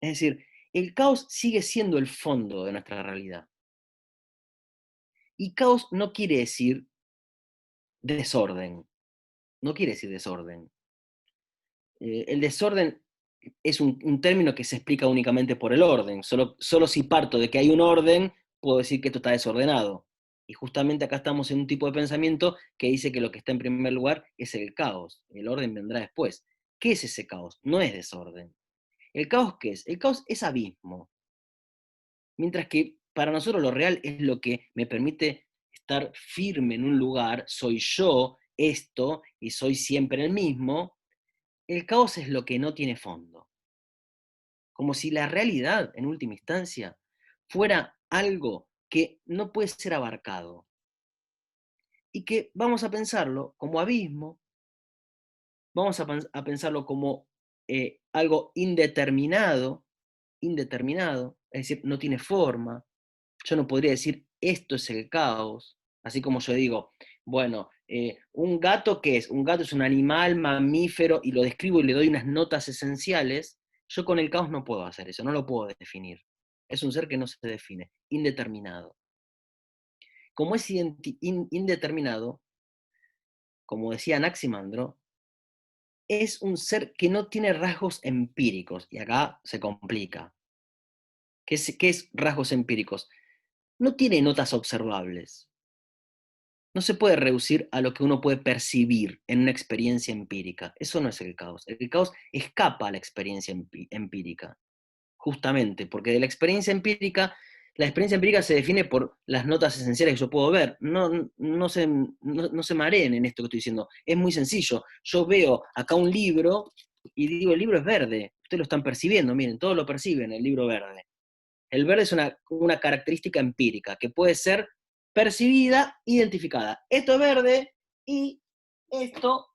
Es decir, el caos sigue siendo el fondo de nuestra realidad. Y caos no quiere decir desorden, no quiere decir desorden. El desorden es un término que se explica únicamente por el orden. Solo si parto de que hay un orden, puedo decir que esto está desordenado. Y justamente acá estamos en un tipo de pensamiento que dice que lo que está en primer lugar es el caos, el orden vendrá después. ¿Qué es ese caos? No es desorden. ¿El caos qué es? El caos es abismo. Mientras que para nosotros lo real es lo que me permite estar firme en un lugar, soy yo, esto, y soy siempre el mismo. El caos es lo que no tiene fondo. Como si la realidad, en última instancia, fuera algo que no puede ser abarcado. Y que vamos a pensarlo como abismo, vamos a pensarlo como algo indeterminado, es decir, no tiene forma. Yo no podría decir esto es el caos, así como yo digo, bueno, un gato, ¿qué es? Un gato es un animal mamífero y lo describo y le doy unas notas esenciales. Yo con el caos no puedo hacer eso, no lo puedo definir. Es un ser que no se define, indeterminado. Como es indeterminado, como decía Anaximandro, es un ser que no tiene rasgos empíricos, y acá se complica. ¿Qué es rasgos empíricos? No tiene notas observables. No se puede reducir a lo que uno puede percibir en una experiencia empírica. Eso no es el caos. El caos escapa a la experiencia empírica, justamente, porque de la experiencia empírica se define por las notas esenciales que yo puedo ver. No se mareen en esto que estoy diciendo. Es muy sencillo. Yo veo acá un libro y digo, el libro es verde. Ustedes lo están percibiendo, miren, todos lo perciben, el libro verde. El verde es una característica empírica que puede ser percibida, identificada. Esto es verde y esto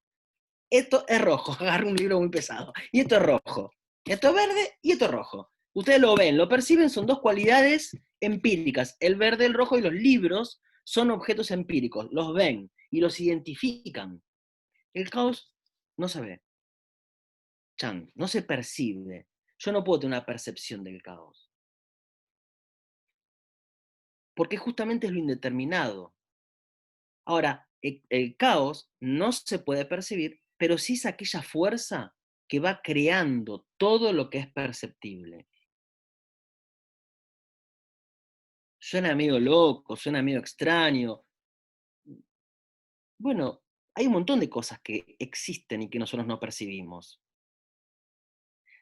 es rojo. Agarro un libro muy pesado. Y esto es rojo. Esto es verde y esto es rojo. Ustedes lo ven, lo perciben, son dos cualidades empíricas. El verde, el rojo y los libros son objetos empíricos. Los ven y los identifican. El caos no se ve. No se percibe. Yo no puedo tener una percepción del caos. Porque justamente es lo indeterminado. Ahora, el caos no se puede percibir, pero sí es aquella fuerza que va creando todo lo que es perceptible. Suena medio loco, suena medio extraño. Bueno, hay un montón de cosas que existen y que nosotros no percibimos.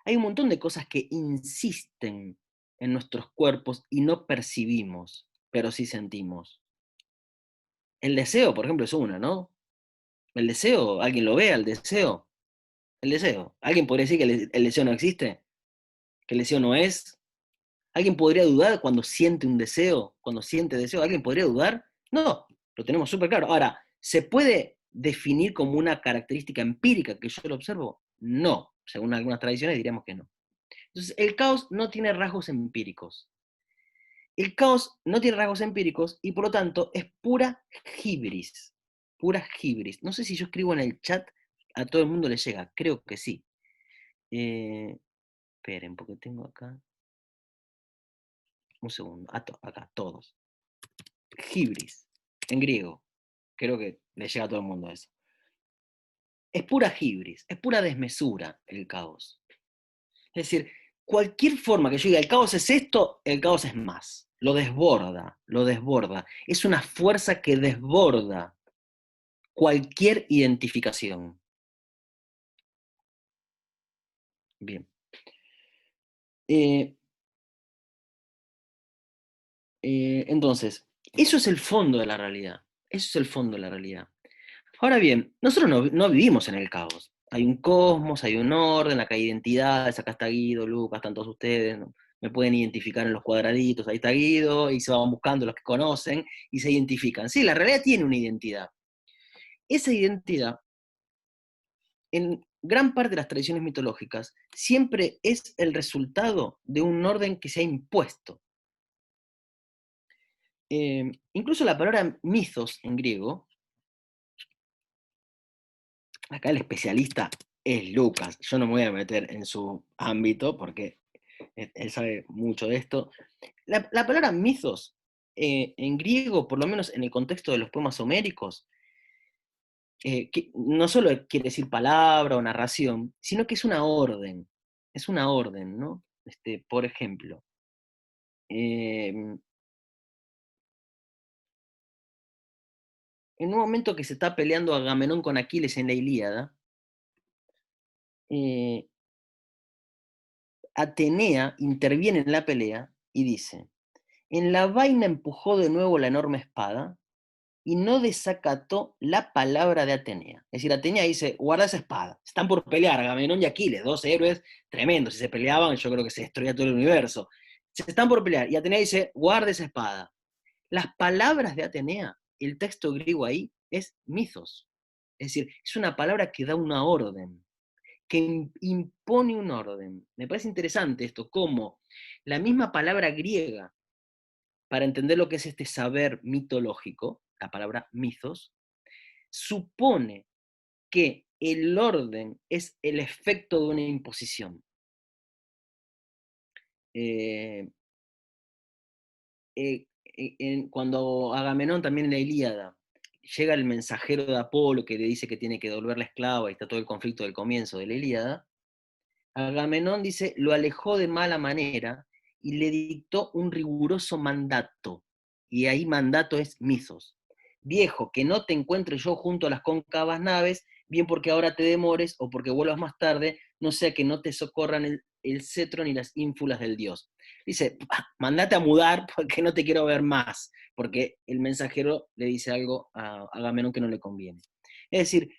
Hay un montón de cosas que insisten en nuestros cuerpos y no percibimos, pero sí sentimos. El deseo, por ejemplo, es una, ¿no? El deseo, ¿alguien lo ve al deseo? El deseo. ¿Alguien podría decir que el deseo no existe? ¿Que el deseo no es? ¿Alguien podría dudar cuando siente un deseo? Cuando siente deseo, ¿alguien podría dudar? No, lo tenemos súper claro. Ahora, ¿se puede definir como una característica empírica que yo lo observo? No. Según algunas tradiciones diríamos que no. Entonces, el caos no tiene rasgos empíricos. El caos no tiene rasgos empíricos y por lo tanto es pura hibris. Pura hibris. No sé si yo escribo en el chat, a todo el mundo le llega. Creo que sí. Esperen, porque tengo acá. Un segundo. Acá, todos. Hibris, en griego. Creo que le llega a todo el mundo eso. Es pura hibris, es pura desmesura el caos. Es decir, cualquier forma que yo diga el caos es esto, el caos es más. Lo desborda, lo desborda. Es una fuerza que desborda cualquier identificación. Bien. Entonces, eso es el fondo de la realidad. Eso es el fondo de la realidad. Ahora bien, nosotros no vivimos en el caos. Hay un cosmos, hay un orden, acá hay identidades, acá está Guido, Lucas, están todos ustedes, ¿no? Me pueden identificar en los cuadraditos, ahí está Guido, y se van buscando los que conocen, y se identifican. Sí, la realidad tiene una identidad. Esa identidad, en gran parte de las tradiciones mitológicas, siempre es el resultado de un orden que se ha impuesto. Incluso la palabra mitos en griego, acá el especialista es Lucas, yo no me voy a meter en su ámbito porque él sabe mucho de esto. La palabra mitos, en griego, por lo menos en el contexto de los poemas homéricos, que no solo quiere decir palabra o narración, sino que es una orden, ¿no? Por ejemplo, en un momento que se está peleando Agamenón con Aquiles en la Ilíada, Atenea interviene en la pelea y dice: en la vaina empujó de nuevo la enorme espada y no desacató la palabra de Atenea. Es decir, Atenea dice: guarda esa espada. Están por pelear Agamenón y Aquiles, dos héroes tremendos. Si se peleaban, yo creo que se destruía todo el universo. Se están por pelear y Atenea dice: guarda esa espada. Las palabras de Atenea, el texto griego ahí, es mythos. Es decir, es una palabra que da una orden, que impone un orden. Me parece interesante esto, cómo la misma palabra griega, para entender lo que es este saber mitológico, la palabra mythos, supone que el orden es el efecto de una imposición. Cuando Agamenón también en la Ilíada llega el mensajero de Apolo que le dice que tiene que devolver la esclava y está todo el conflicto del comienzo de la Ilíada, Agamenón dice: lo alejó de mala manera y le dictó un riguroso mandato. Y ahí mandato es mythos. Viejo, que no te encuentre yo junto a las cóncavas naves, bien porque ahora te demores o porque vuelvas más tarde, no sea que no te socorran el cetro ni las ínfulas del dios. Dice: mandate a mudar porque no te quiero ver más, porque el mensajero le dice algo a Agamenón que no le conviene. Es decir,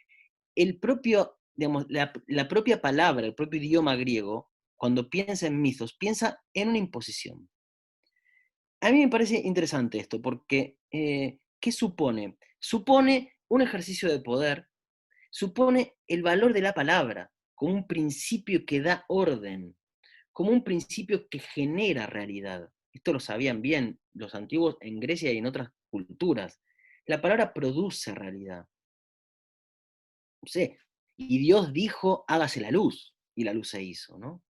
el propio, digamos, la propia palabra, el propio idioma griego, cuando piensa en mitos, piensa en una imposición. A mí me parece interesante esto, porque ¿qué supone? Supone un ejercicio de poder, supone el valor de la palabra como un principio que da orden, como un principio que genera realidad. Esto lo sabían bien los antiguos en Grecia y en otras culturas. La palabra produce realidad. No sé, y Dios dijo: hágase la luz, y la luz se hizo, ¿no?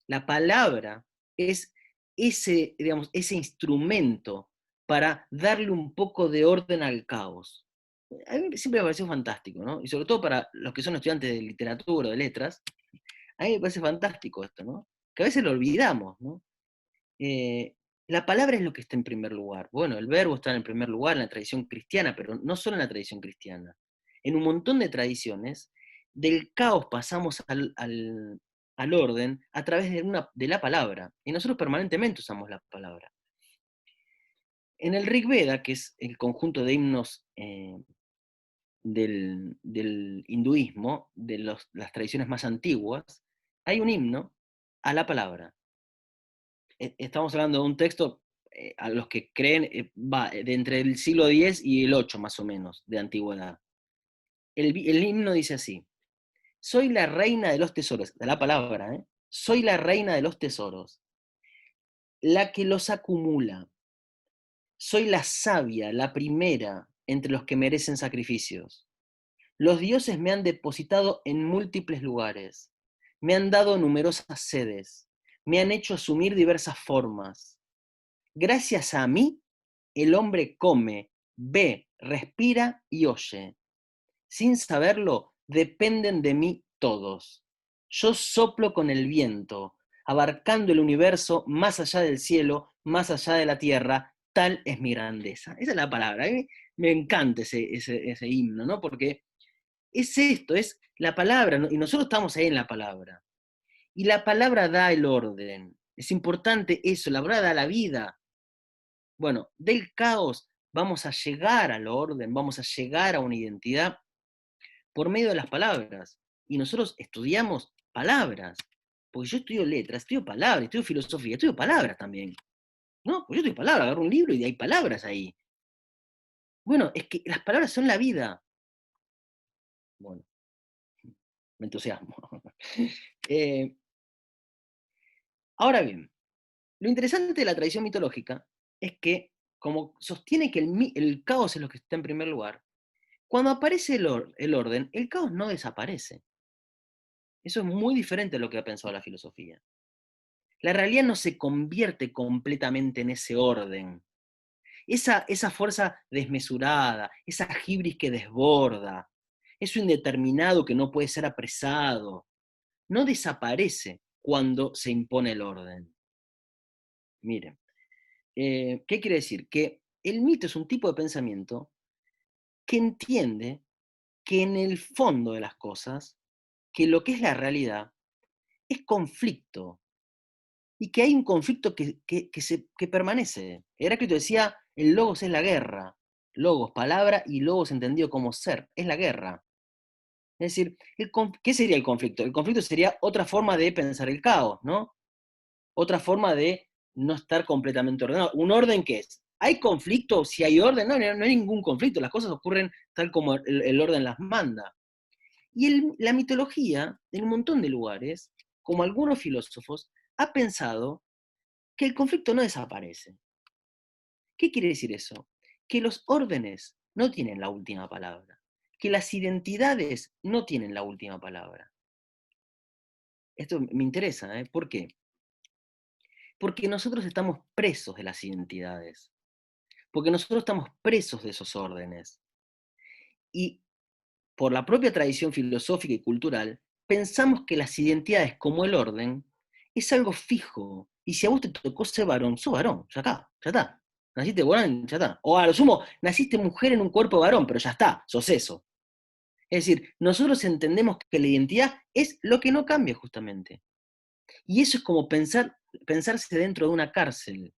La palabra es ese, digamos, ese instrumento para darle un poco de orden al caos. A mí siempre me pareció fantástico, ¿no? Y sobre todo para los que son estudiantes de literatura o de letras, a mí me parece fantástico esto, ¿no? Que a veces lo olvidamos, ¿no? La palabra es lo que está en primer lugar. Bueno, el verbo está en primer lugar en la tradición cristiana, pero no solo en la tradición cristiana. En un montón de tradiciones, del caos pasamos al orden a través de la palabra. Y nosotros permanentemente usamos la palabra. En el Rig Veda, que es el conjunto de himnos del hinduismo, de las tradiciones más antiguas, hay un himno a la palabra. Estamos hablando de un texto, a los que creen, va de entre el siglo X y el 8 más o menos, de antigüedad. El himno dice así: soy la reina de los tesoros, de la palabra, soy la reina de los tesoros, la que los acumula. Soy la sabia, la primera entre los que merecen sacrificios. Los dioses me han depositado en múltiples lugares, me han dado numerosas sedes, me han hecho asumir diversas formas. Gracias a mí, el hombre come, ve, respira y oye. Sin saberlo, dependen de mí todos. Yo soplo con el viento, abarcando el universo más allá del cielo, más allá de la tierra. Tal es mi grandeza. Esa es la palabra. A mí me encanta ese himno, ¿no? Porque es esto, es la palabra, ¿no? Y nosotros estamos ahí en la palabra. Y la palabra da el orden. Es importante eso, la palabra da la vida. Bueno, del caos vamos a llegar al orden, vamos a llegar a una identidad por medio de las palabras. Y nosotros estudiamos palabras. Porque yo estudio letras, estudio palabras, estudio filosofía, estudio palabras también. ¿No? Porque yo estudio palabras, agarro un libro y hay palabras ahí. Bueno, es que las palabras son la vida. Bueno, me entusiasmo. Ahora bien, lo interesante de la tradición mitológica es que, como sostiene que el caos es lo que está en primer lugar, cuando aparece el orden, el caos no desaparece. Eso es muy diferente a lo que ha pensado la filosofía. La realidad no se convierte completamente en ese orden. Esa fuerza desmesurada, esa hibris que desborda, eso indeterminado que no puede ser apresado, no desaparece cuando se impone el orden. Miren, ¿qué quiere decir? Que el mito es un tipo de pensamiento que entiende que en el fondo de las cosas, que lo que es la realidad es conflicto, y que hay un conflicto que permanece. Heráclito decía, el logos es la guerra, logos, palabra, y logos entendido como ser, es la guerra. Es decir, ¿qué sería el conflicto? El conflicto sería otra forma de pensar el caos, ¿no? Otra forma de no estar completamente ordenado. ¿Un orden qué es? ¿Hay conflicto? Si hay orden, no hay ningún conflicto, las cosas ocurren tal como el orden las manda. Y la mitología, en un montón de lugares, como algunos filósofos, ha pensado que el conflicto no desaparece. ¿Qué quiere decir eso? Que los órdenes no tienen la última palabra, que las identidades no tienen la última palabra. Esto me interesa, ¿eh? ¿Por qué? Porque nosotros estamos presos de las identidades, porque nosotros estamos presos de esos órdenes. Y por la propia tradición filosófica y cultural, pensamos que las identidades como el orden es algo fijo. Y si a vos te tocó ser varón, sos varón, ya está, ya está. Naciste varón, ya está. O a lo sumo, naciste mujer en un cuerpo varón, pero ya está, sos eso. Es decir, nosotros entendemos que la identidad es lo que no cambia justamente. Y eso es como pensarse dentro de una cárcel,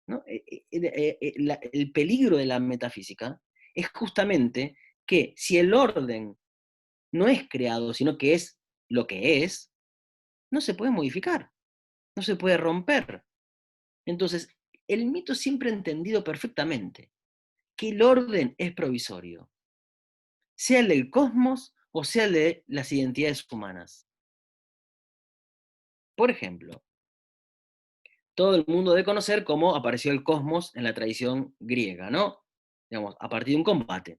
¿no? El peligro de la metafísica es justamente que si el orden no es creado, sino que es lo que es, no se puede modificar, no se puede romper. Entonces, el mito siempre ha entendido perfectamente que el orden es provisorio, sea el del cosmos o sea el de las identidades humanas. Por ejemplo, todo el mundo debe conocer cómo apareció el cosmos en la tradición griega, ¿no? Digamos, a partir de un combate.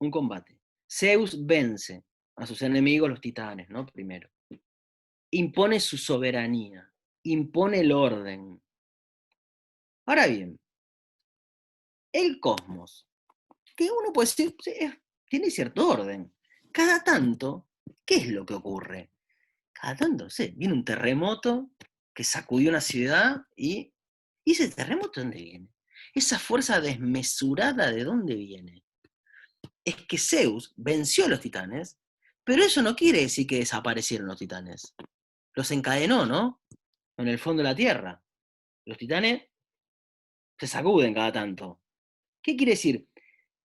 Un combate. Zeus vence a sus enemigos, los titanes, ¿no? Primero. Impone su soberanía, impone el orden. Ahora bien, el cosmos, que uno puede decir, tiene cierto orden. Cada tanto, ¿qué es lo que ocurre? Cada tanto, no sé, viene un terremoto que sacudió una ciudad y ese terremoto, ¿de dónde viene? Esa fuerza desmesurada, ¿de dónde viene? Es que Zeus venció a los titanes, pero eso no quiere decir que desaparecieron los titanes. Los encadenó, ¿no? En el fondo de la tierra. Los titanes se sacuden cada tanto. ¿Qué quiere decir?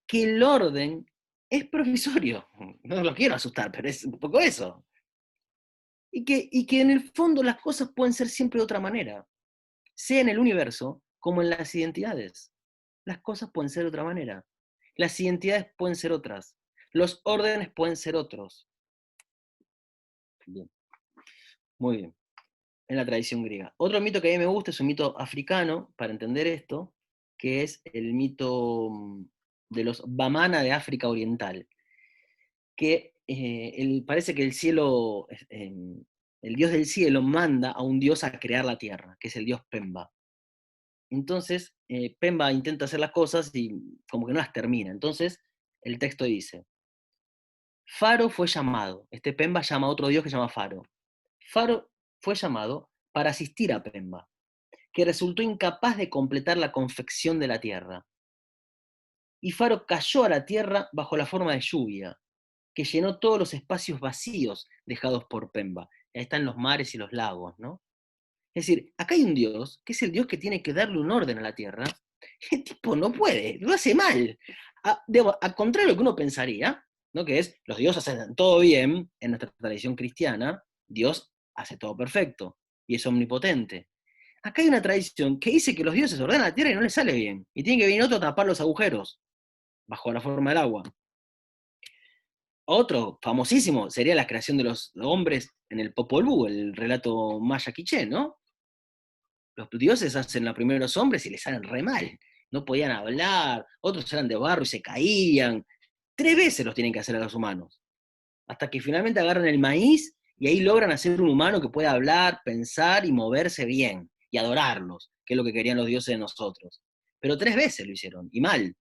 Que el orden es provisorio. No lo quiero asustar, pero es un poco eso. Y que en el fondo las cosas pueden ser siempre de otra manera, sea en el universo como en las identidades. Las cosas pueden ser de otra manera. Las identidades pueden ser otras. Los órdenes pueden ser otros. Bien. Muy bien. En la tradición griega. Otro mito que a mí me gusta es un mito africano, para entender esto, que es el mito de los Bamana de África Oriental, que parece que el cielo, el dios del cielo manda a un dios a crear la tierra, que es el dios Pemba. Entonces, Pemba intenta hacer las cosas y como que no las termina. Entonces, el texto dice, Faro fue llamado, este Pemba llama a otro dios que se llama Faro. Faro fue llamado para asistir a Pemba, que resultó incapaz de completar la confección de la tierra. Y Faro cayó a la tierra bajo la forma de lluvia, que llenó todos los espacios vacíos dejados por Pemba. Ahí están los mares y los lagos, ¿no? Es decir, acá hay un dios, que es el dios que tiene que darle un orden a la tierra, y el tipo no puede, lo hace mal. Al contrario de lo que uno pensaría, ¿no? Que es, los dioses hacen todo bien, en nuestra tradición cristiana, Dios hace todo perfecto, y es omnipotente. Acá hay una tradición que dice que los dioses ordenan la tierra y no les sale bien, y tiene que venir otro a tapar los agujeros, bajo la forma del agua. Otro famosísimo sería la creación de los hombres en el Popol Vuh, el relato maya quiché, ¿no? Los dioses hacen los primeros hombres y les salen re mal. No podían hablar, otros eran de barro y se caían. 3 veces los tienen que hacer a los humanos. Hasta que finalmente agarran el maíz y ahí logran hacer un humano que pueda hablar, pensar y moverse bien. Y adorarlos, que es lo que querían los dioses de nosotros. Pero 3 veces lo hicieron, y mal.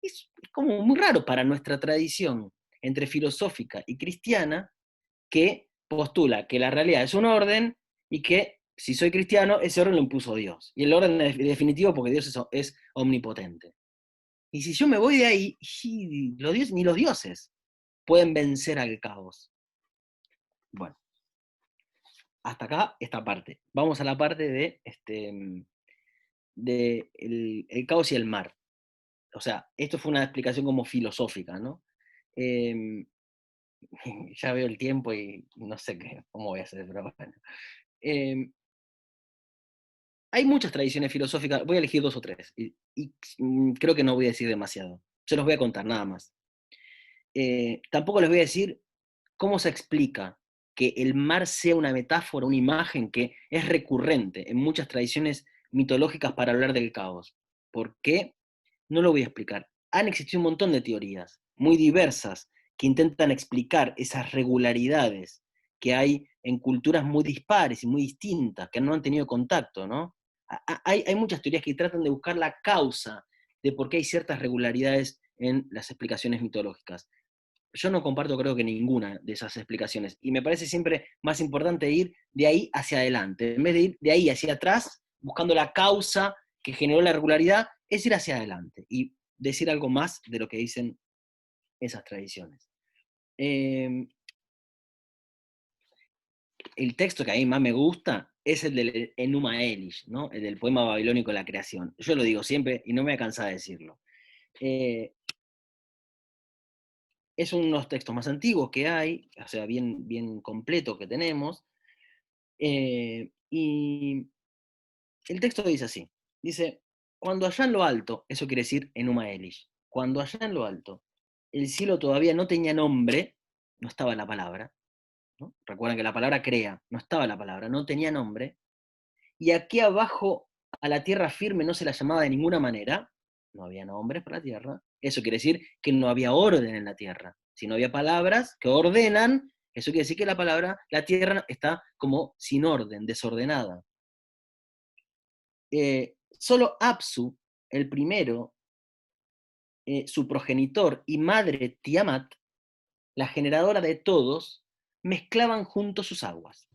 Es como muy raro para nuestra tradición entre filosófica y cristiana, que postula que la realidad es un orden y que si soy cristiano, ese orden lo impuso Dios. Y el orden es definitivo porque Dios es omnipotente. Y si yo me voy de ahí, ni los dioses pueden vencer al caos. Bueno, hasta acá esta parte. Vamos a la parte de el caos y el mar. O sea, esto fue una explicación como filosófica, ¿no? Ya veo el tiempo y no sé cómo voy a hacer, pero bueno. Hay muchas tradiciones filosóficas, voy a elegir 2 o 3, y creo que no voy a decir demasiado. Se los voy a contar, nada más. Tampoco les voy a decir cómo se explica que el mar sea una metáfora, una imagen que es recurrente en muchas tradiciones mitológicas para hablar del caos. ¿Por qué? No lo voy a explicar. Han existido un montón de teorías, muy diversas, que intentan explicar esas regularidades que hay en culturas muy dispares y muy distintas, que no han tenido contacto, ¿no? Hay muchas teorías que tratan de buscar la causa de por qué hay ciertas regularidades en las explicaciones mitológicas. Yo no comparto, creo que ninguna de esas explicaciones, y me parece siempre más importante ir de ahí hacia adelante, en vez de ir de ahí hacia atrás, buscando la causa que generó la regularidad, es ir hacia adelante y decir algo más de lo que dicen esas tradiciones. El texto que a mí más me gusta es el del Enuma Elish, ¿no? El del poema babilónico de la creación. Yo lo digo siempre y no me voy a cansar de decirlo. Es uno de los textos más antiguos que hay, o sea, bien, bien completo que tenemos, y el texto dice así, dice, cuando allá en lo alto, eso quiere decir Enuma Elish, cuando allá en lo alto el cielo todavía no tenía nombre, no estaba la palabra, ¿no? Recuerden que la palabra crea, no estaba la palabra, no tenía nombre, y aquí abajo a la tierra firme no se la llamaba de ninguna manera, no había nombres para la tierra, eso quiere decir que no había orden en la tierra, si no había palabras que ordenan, eso quiere decir que la tierra está como sin orden, desordenada. Solo Apsu, el primero, su progenitor y madre Tiamat, la generadora de todos, mezclaban juntos sus aguas.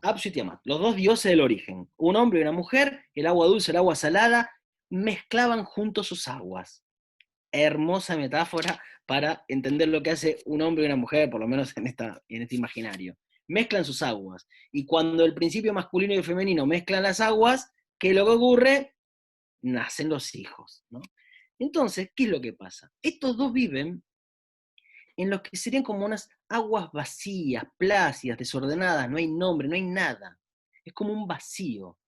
Apsu y Tiamat, los dos dioses del origen, un hombre y una mujer, el agua dulce, el agua salada, mezclaban juntos sus aguas. Hermosa metáfora para entender lo que hace un hombre y una mujer, por lo menos en este imaginario. Mezclan sus aguas. Y cuando el principio masculino y femenino mezclan las aguas, ¿qué es lo que ocurre? Nacen los hijos, ¿no? Entonces, ¿qué es lo que pasa? Estos dos viven en lo que serían como unas aguas vacías, plácidas, desordenadas, no hay nombre, no hay nada. Es como un vacío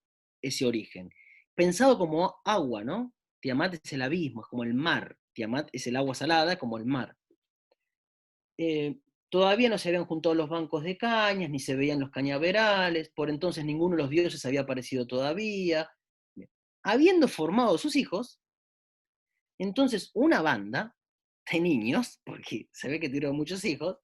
ese origen. Pensado como agua, ¿no? Tiamat es el abismo, es como el mar. Tiamat es el agua salada, como el mar. Todavía no se habían juntado los bancos de cañas, ni se veían los cañaverales, por entonces ninguno de los dioses había aparecido todavía. Habiendo formado sus hijos, entonces una banda de niños, porque se ve que tuvieron muchos hijos,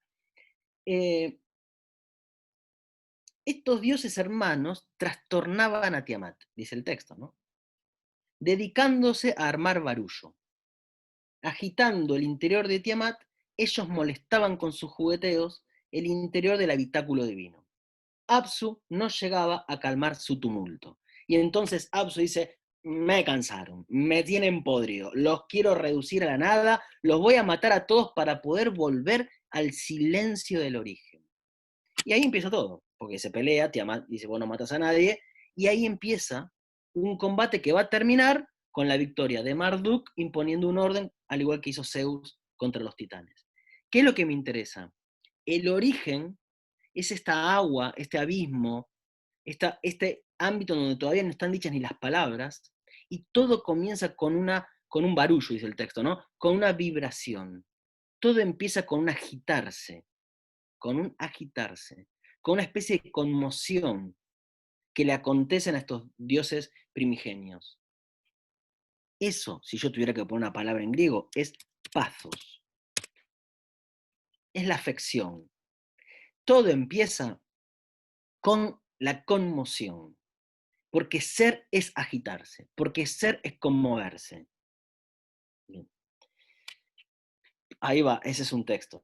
estos dioses hermanos trastornaban a Tiamat, dice el texto, ¿no? Dedicándose a armar barullo. Agitando el interior de Tiamat, ellos molestaban con sus jugueteos el interior del habitáculo divino. Apsu no llegaba a calmar su tumulto. Y entonces Apsu dice, me cansaron, me tienen podrido, los quiero reducir a la nada, los voy a matar a todos para poder volver al silencio del origen. Y ahí empieza todo, porque se pelea, Tiamat dice, vos no matas a nadie, y ahí empieza un combate que va a terminar con la victoria de Marduk imponiendo un orden, al igual que hizo Zeus contra los titanes. ¿Qué es lo que me interesa? El origen es esta agua, este abismo, este ámbito donde todavía no están dichas ni las palabras, y todo comienza con un barullo, dice el texto, ¿no? Con una vibración. Todo empieza con un agitarse, con una especie de conmoción que le acontecen a estos dioses primigenios. Eso, si yo tuviera que poner una palabra en griego, es pathos. Es la afección. Todo empieza con la conmoción. Porque ser es agitarse, porque ser es conmoverse. Bien. Ahí va, ese es un texto.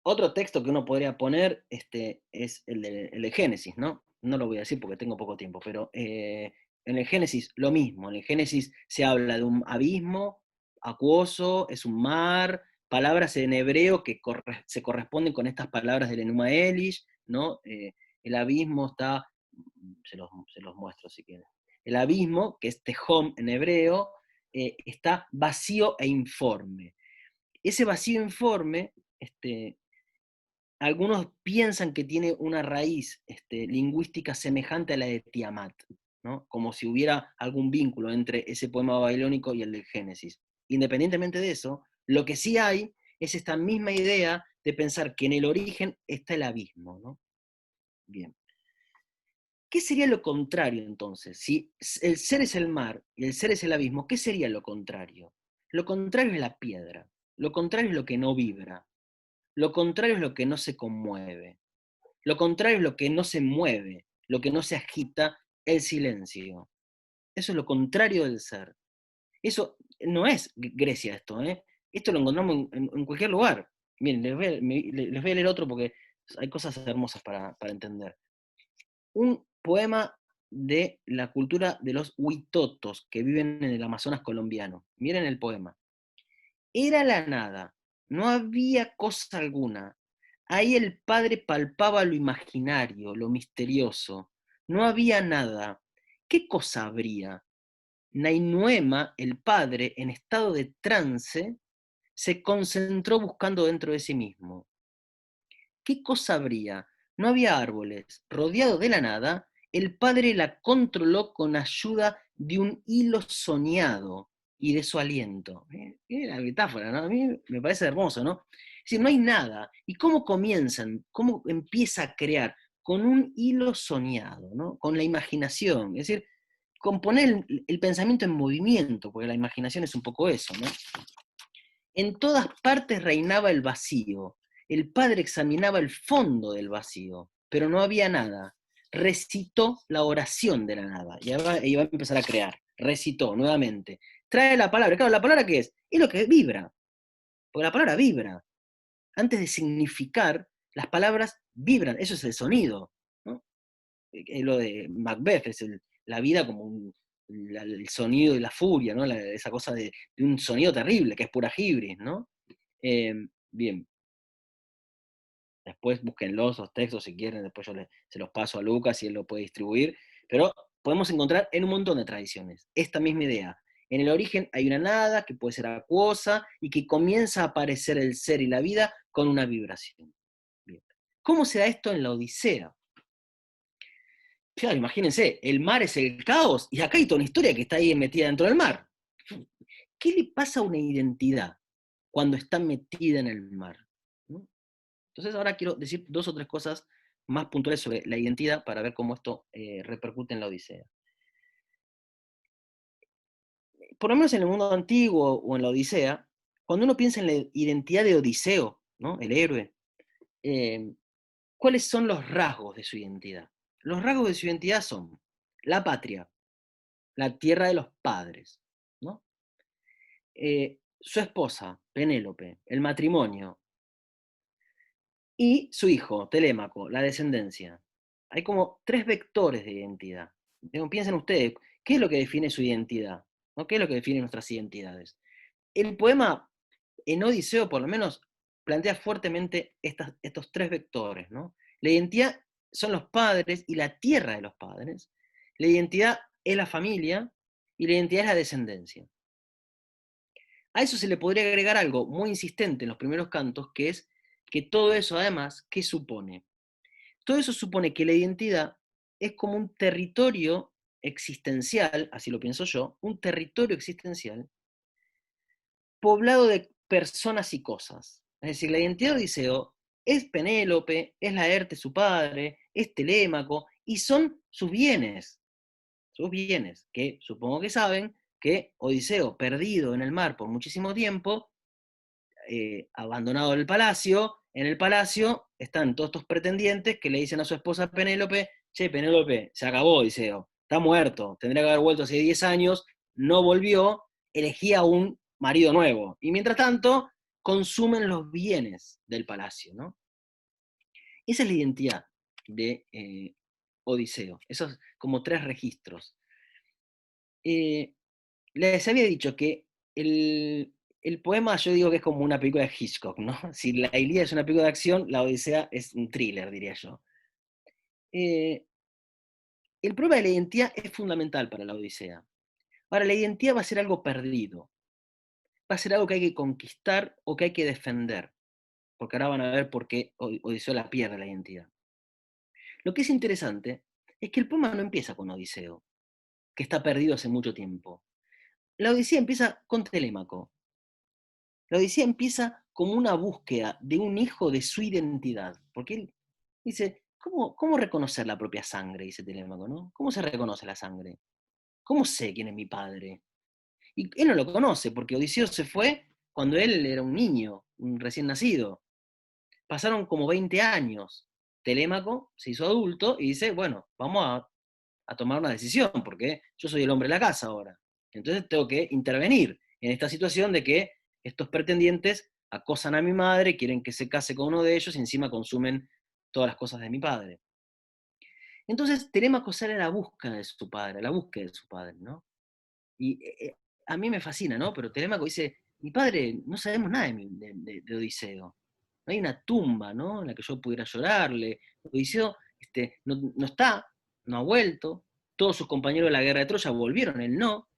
Otro texto que uno podría poner es el de Génesis, ¿no? No lo voy a decir porque tengo poco tiempo, pero en el Génesis lo mismo. En el Génesis se habla de un abismo acuoso, es un mar, palabras en hebreo que se corresponden con estas palabras del Enuma Elish, ¿no? El abismo está, se los muestro si quieren. El abismo, que es Tehom en hebreo, está vacío e informe. Ese vacío informe, algunos piensan que tiene una raíz lingüística semejante a la de Tiamat, ¿no? Como si hubiera algún vínculo entre ese poema babilónico y el del Génesis. Independientemente de eso, lo que sí hay es esta misma idea de pensar que en el origen está el abismo, ¿no? Bien. ¿Qué sería lo contrario entonces? Si el ser es el mar y el ser es el abismo, ¿qué sería lo contrario? Lo contrario es la piedra, lo contrario es lo que no vibra, lo contrario es lo que no se conmueve, lo contrario es lo que no se mueve, lo que no se agita, el silencio. Eso es lo contrario del ser. Eso no es Grecia esto, ¿eh? Esto lo encontramos en cualquier lugar. Miren, les voy a leer otro porque hay cosas hermosas para entender. Un poema de la cultura de los huitotos que viven en el Amazonas colombiano. Miren el poema. Era la nada, no había cosa alguna. Ahí el padre palpaba lo imaginario, lo misterioso. No había nada. ¿Qué cosa habría? Nainuema, el padre, en estado de trance, se concentró buscando dentro de sí mismo. ¿Qué cosa habría? No había árboles. Rodeado de la nada, el padre la controló con ayuda de un hilo soñado y de su aliento. La metáfora, ¿no? A mí me parece hermoso, ¿no? Es decir, no hay nada. ¿Y cómo comienzan? ¿Cómo empieza a crear? Con un hilo soñado, ¿no? Con la imaginación. Es decir, con poner el pensamiento en movimiento, porque la imaginación es un poco eso, ¿no? En todas partes reinaba el vacío. El padre examinaba el fondo del vacío, pero no había nada. Recitó la oración de la nada. Y ahora iba a empezar a crear. Recitó nuevamente. Trae la palabra. Claro, ¿la palabra qué es? Es lo que vibra. Porque la palabra vibra. Antes de significar, las palabras vibran. Eso es el sonido, ¿no? Es lo de Macbeth, es la vida como el sonido y la furia, ¿no? Esa cosa de un sonido terrible, que es pura hibris, ¿no? Bien. Después búsquenlo, esos textos si quieren, después yo se los paso a Lucas y él lo puede distribuir. Pero podemos encontrar en un montón de tradiciones esta misma idea. En el origen hay una nada que puede ser acuosa y que comienza a aparecer el ser y la vida con una vibración. Bien. ¿Cómo se da esto en la Odisea? Claro, imagínense, el mar es el caos y acá hay toda una historia que está ahí metida dentro del mar. ¿Qué le pasa a una identidad cuando está metida en el mar? ¿No? Entonces ahora quiero decir 2 o 3 cosas más puntuales sobre la identidad para ver cómo esto repercute en la Odisea. Por lo menos en el mundo antiguo o en la Odisea, cuando uno piensa en la identidad de Odiseo, ¿no? El héroe, ¿cuáles son los rasgos de su identidad? Los rasgos de su identidad son la patria, la tierra de los padres, ¿no? Su esposa, Penélope, el matrimonio, y su hijo, Telémaco, la descendencia. Hay como 3 vectores de identidad. Piensen ustedes, ¿qué es lo que define su identidad? ¿No? ¿Qué es lo que define nuestras identidades? El poema en Odiseo, por lo menos, plantea fuertemente estos 3 vectores, ¿no? La identidad son los padres y la tierra de los padres. La identidad es la familia y la identidad es la descendencia. A eso se le podría agregar algo muy insistente en los primeros cantos, que es que todo eso además, ¿qué supone? Todo eso supone que la identidad es como un territorio existencial, así lo pienso yo, un territorio existencial poblado de personas y cosas. Es decir, la identidad de Odiseo es Penélope, es Laerte su padre, es Telémaco, y son sus bienes, que supongo que saben que Odiseo, perdido en el mar por muchísimo tiempo, abandonado en el palacio están todos estos pretendientes que le dicen a su esposa Penélope, che, Penélope, se acabó Odiseo, está muerto, tendría que haber vuelto hace 10 años, no volvió, elegía un marido nuevo. Y mientras tanto, consumen los bienes del palacio, ¿no? Esa es la identidad de Odiseo, esos como 3 registros. Les había dicho que el poema yo digo que es como una película de Hitchcock, ¿no? Si la Ilíada es una película de acción, la Odisea es un thriller, diría yo. El problema de la identidad es fundamental para la Odisea. Ahora, la identidad va a ser algo perdido, va a ser algo que hay que conquistar o que hay que defender, porque ahora van a ver por qué Odiseo la pierde la identidad. Lo que es interesante es que el poema no empieza con Odiseo, que está perdido hace mucho tiempo. La Odisea empieza con Telémaco. La Odisea empieza como una búsqueda de un hijo de su identidad, porque él dice, ¿cómo reconocer la propia sangre? Dice Telémaco, ¿no? ¿Cómo se reconoce la sangre? ¿Cómo sé quién es mi padre? Y él no lo conoce, porque Odiseo se fue cuando él era un niño, un recién nacido. Pasaron como 20 años. Telémaco se hizo adulto y dice, bueno, vamos a tomar una decisión, porque yo soy el hombre de la casa ahora. Entonces tengo que intervenir en esta situación de que estos pretendientes acosan a mi madre, quieren que se case con uno de ellos y encima consumen todas las cosas de mi padre. Entonces Telémaco sale a la búsqueda de su padre, a la búsqueda de su padre, ¿no? Y a mí me fascina, ¿no? Pero Telémaco dice, mi padre, no sabemos nada de Odiseo. No hay una tumba, ¿no? En la que yo pudiera llorarle. Odiseo no está, no ha vuelto. Todos sus compañeros de la guerra de Troya volvieron, él no.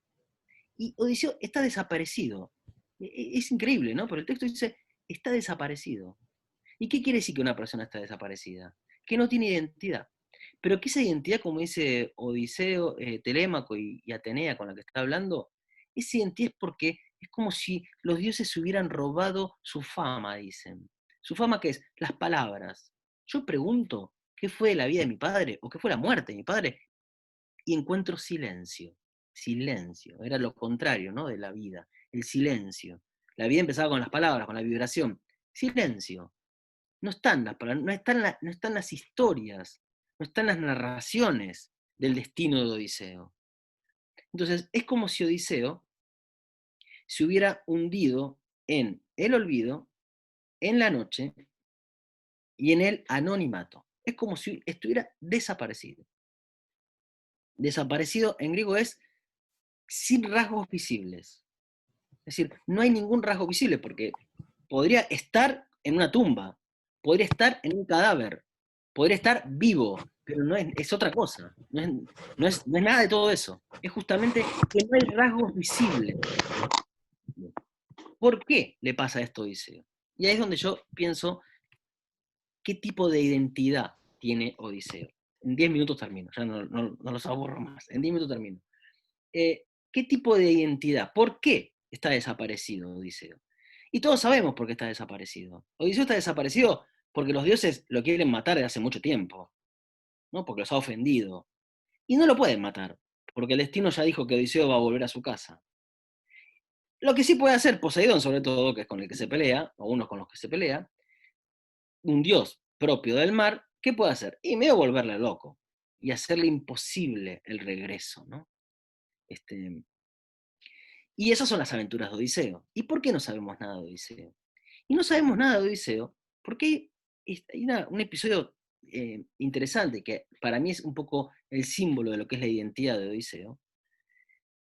Y Odiseo está desaparecido. Es increíble, ¿no? Pero el texto dice, está desaparecido. ¿Y qué quiere decir que una persona está desaparecida? Que no tiene identidad. Pero que esa identidad, como dice Odiseo, Telémaco y Atenea con la que está hablando, esa identidad es porque es como si los dioses se hubieran robado su fama, dicen. Su fama, que es las palabras. Yo pregunto, ¿qué fue la vida de mi padre? ¿O qué fue la muerte de mi padre? Y encuentro silencio. Silencio. Era lo contrario, ¿no? De la vida. El silencio. La vida empezaba con las palabras, con la vibración. Silencio. No están las palabras, no están las historias, no están las narraciones del destino de Odiseo. Entonces, es como si Odiseo se hubiera hundido en el olvido, en la noche y en el anonimato. Es como si estuviera desaparecido. Desaparecido en griego es sin rasgos visibles. Es decir, no hay ningún rasgo visible porque podría estar en una tumba, podría estar en un cadáver, podría estar vivo, pero no es otra cosa. No es nada de todo eso. Es justamente que no hay rasgos visibles. ¿Por qué le pasa esto a Odiseo? Y ahí es donde yo pienso qué tipo de identidad tiene Odiseo. En 10 minutos termino, ya no los aburro más. En 10 minutos termino. ¿Qué tipo de identidad? ¿Por qué está desaparecido Odiseo? Y todos sabemos por qué está desaparecido. Odiseo está desaparecido porque los dioses lo quieren matar desde hace mucho tiempo, ¿no? Porque los ha ofendido. Y no lo pueden matar, porque el destino ya dijo que Odiseo va a volver a su casa. Lo que sí puede hacer Poseidón, sobre todo, que es con el que se pelea, o uno con los que se pelea, un dios propio del mar, ¿qué puede hacer? Y medio volverle loco, y hacerle imposible el regreso, ¿no? Y esas son las aventuras de Odiseo. ¿Y por qué no sabemos nada de Odiseo? Y no sabemos nada de Odiseo porque hay un episodio interesante que para mí es un poco el símbolo de lo que es la identidad de Odiseo,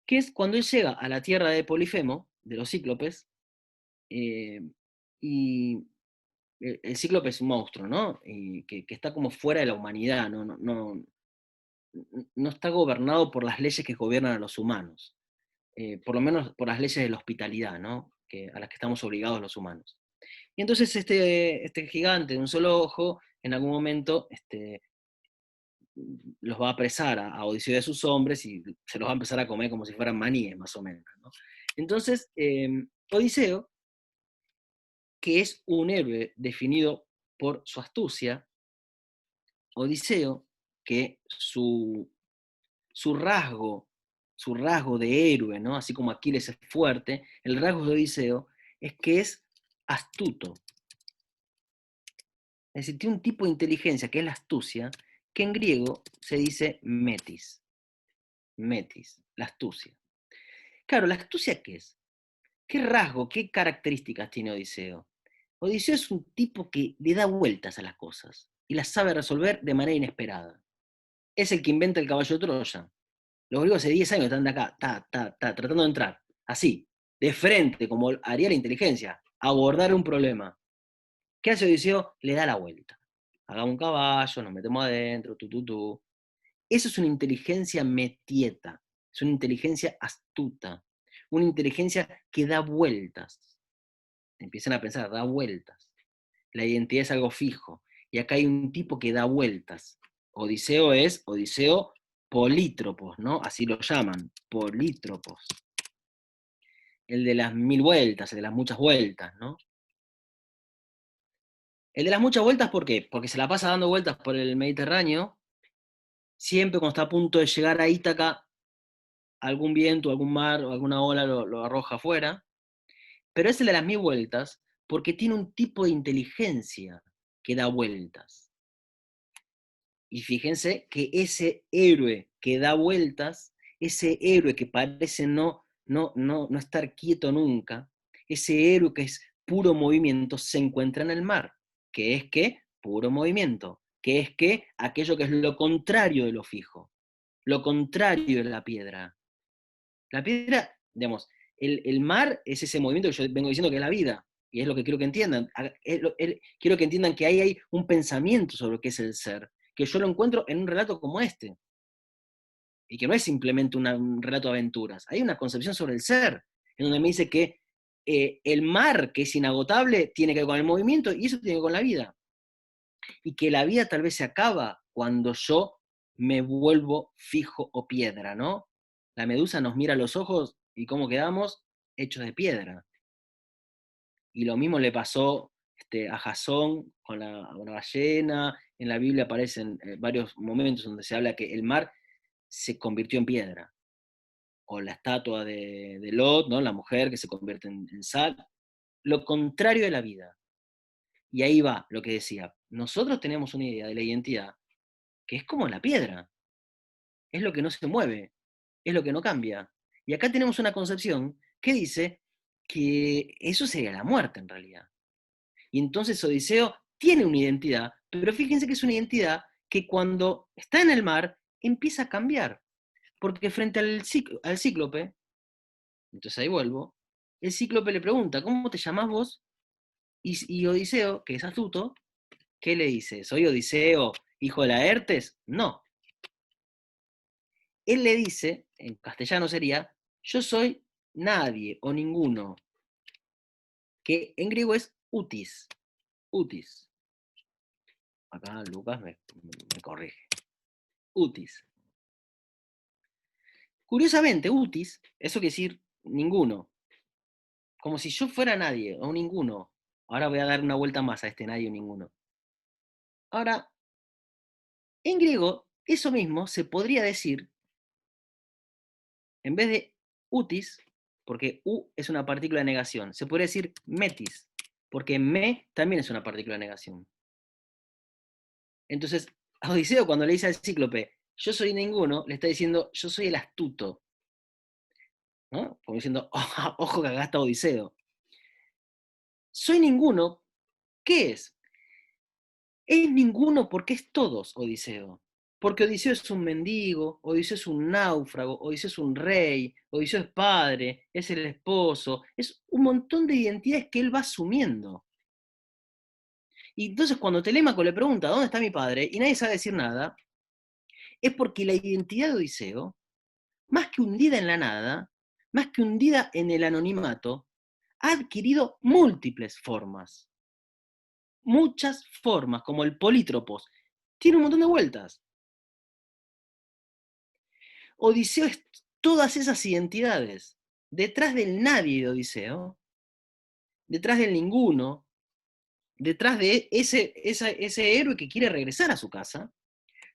que es cuando él llega a la tierra de Polifemo, de los cíclopes, y el cíclope es un monstruo, ¿no? Que está como fuera de la humanidad, no está gobernado por las leyes que gobiernan a los humanos. Por lo menos por las leyes de la hospitalidad, ¿no? A las que estamos obligados los humanos. Y entonces este gigante de un solo ojo, en algún momento los va a apresar a Odiseo y a sus hombres y se los va a empezar a comer como si fueran maníes, más o menos, ¿no? Entonces, Odiseo, que es un héroe definido por su astucia, Odiseo, que su rasgo de héroe, ¿no? Así como Aquiles es fuerte, el rasgo de Odiseo es que es astuto. Es decir, tiene un tipo de inteligencia que es la astucia, que en griego se dice metis. Metis, la astucia. Claro, ¿la astucia qué es? ¿Qué rasgo, qué características tiene Odiseo? Odiseo es un tipo que le da vueltas a las cosas y las sabe resolver de manera inesperada. Es el que inventa el caballo de Troya. Los griegos hace 10 años están de acá, tratando de entrar, así. de frente, como haría la inteligencia, abordar un problema. ¿Qué hace Odiseo? Le da la vuelta. Hagamos un caballo, nos metemos adentro, tu. Eso es una inteligencia metieta, es una inteligencia astuta, una inteligencia que da vueltas. Empiezan a pensar, da vueltas. La identidad es algo fijo. Y acá hay un tipo que da vueltas. Odiseo es Odiseo polítropos, ¿no? Así lo llaman, polítropos. El de las 1000 vueltas, el de las muchas vueltas, ¿no? El de las muchas vueltas, ¿por qué? Porque se la pasa dando vueltas por el Mediterráneo, siempre cuando está a punto de llegar a Ítaca, algún viento, algún mar o alguna ola lo arroja afuera, pero es el de las 1000 vueltas porque tiene un tipo de inteligencia que da vueltas. Y fíjense que ese héroe que da vueltas, ese héroe que parece no estar quieto nunca, ese héroe que es puro movimiento, se encuentra en el mar, que es que puro movimiento, que es que aquello que es lo contrario de lo fijo, lo contrario de la piedra. La piedra, digamos, el mar es ese movimiento que yo vengo diciendo que es la vida, y es lo que quiero que entiendan. Quiero que entiendan que ahí hay un pensamiento sobre lo que es el ser, que yo lo encuentro en un relato como este, y que no es simplemente un relato de aventuras. Hay una concepción sobre el ser, en donde me dice que el mar, que es inagotable, tiene que ver con el movimiento, y eso tiene que ver con la vida. Y que la vida tal vez se acaba cuando yo me vuelvo fijo o piedra, ¿no? La medusa nos mira a los ojos y ¿cómo quedamos? Hechos de piedra. Y lo mismo le pasó a Jasón con una ballena. En la Biblia aparecen varios momentos donde se habla que el mar se convirtió en piedra. O la estatua de Lot, ¿no? La mujer que se convierte en sal. Lo contrario de la vida. Y ahí va lo que decía. Nosotros tenemos una idea de la identidad que es como la piedra. Es lo que no se mueve, es lo que no cambia. Y acá tenemos una concepción que dice que eso sería la muerte en realidad. Y entonces Odiseo tiene una identidad, pero fíjense que es una identidad que cuando está en el mar empieza a cambiar. Porque frente al cíclope, entonces ahí vuelvo, el cíclope le pregunta, ¿cómo te llamás vos? Y Odiseo, que es astuto, ¿qué le dice? ¿Soy Odiseo, hijo de Laertes? No. Él le dice, en castellano sería, yo soy nadie o ninguno, que en griego es utis. Utis. Acá Lucas me corrige. Utis. Curiosamente, utis, eso quiere decir ninguno. Como si yo fuera nadie o ninguno. Ahora voy a dar una vuelta más a este nadie o ninguno. Ahora, en griego, eso mismo se podría decir, en vez de utis, porque u es una partícula de negación, se podría decir metis, porque me también es una partícula de negación. Entonces, a Odiseo cuando le dice al cíclope, yo soy ninguno, le está diciendo, yo soy el astuto. ¿No? Como diciendo, ojo que acá está Odiseo. Soy ninguno, ¿qué es? Es ninguno porque es todos Odiseo. Porque Odiseo es un mendigo, Odiseo es un náufrago, Odiseo es un rey, Odiseo es padre, es el esposo, es un montón de identidades que él va asumiendo. Y entonces cuando Telémaco le pregunta, ¿dónde está mi padre? Y nadie sabe decir nada, es porque la identidad de Odiseo, más que hundida en la nada, más que hundida en el anonimato, ha adquirido múltiples formas. Muchas formas, como el polítropos. Tiene un montón de vueltas. Odiseo es todas esas identidades. Detrás del nadie de Odiseo, detrás del ninguno, detrás de ese héroe que quiere regresar a su casa,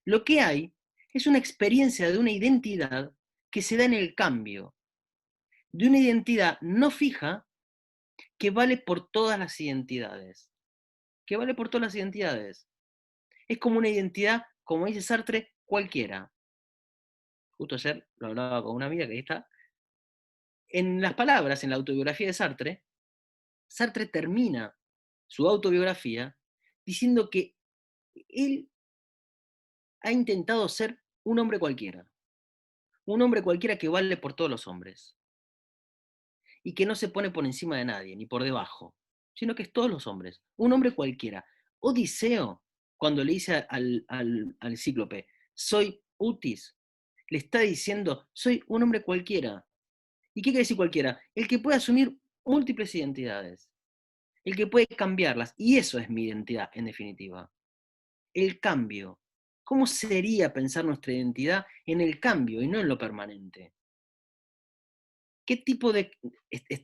lo que hay es una experiencia de una identidad que se da en el cambio, de una identidad no fija que vale por todas las identidades. Que vale por todas las identidades. Es como una identidad, como dice Sartre, cualquiera. Justo ayer lo hablaba con una amiga que ahí está. En las palabras, en la autobiografía de Sartre, Sartre termina su autobiografía diciendo que él ha intentado ser un hombre cualquiera que vale por todos los hombres. y que no se pone por encima de nadie, ni por debajo, sino que es todos los hombres, un hombre cualquiera. Odiseo, cuando le dice al cíclope, soy Utis, le está diciendo, soy un hombre cualquiera. ¿Y qué quiere decir cualquiera? El que puede asumir múltiples identidades, el que puede cambiarlas, y eso es mi identidad, en definitiva. El cambio. ¿Cómo sería pensar nuestra identidad en el cambio y no en lo permanente? ¿Qué tipo de...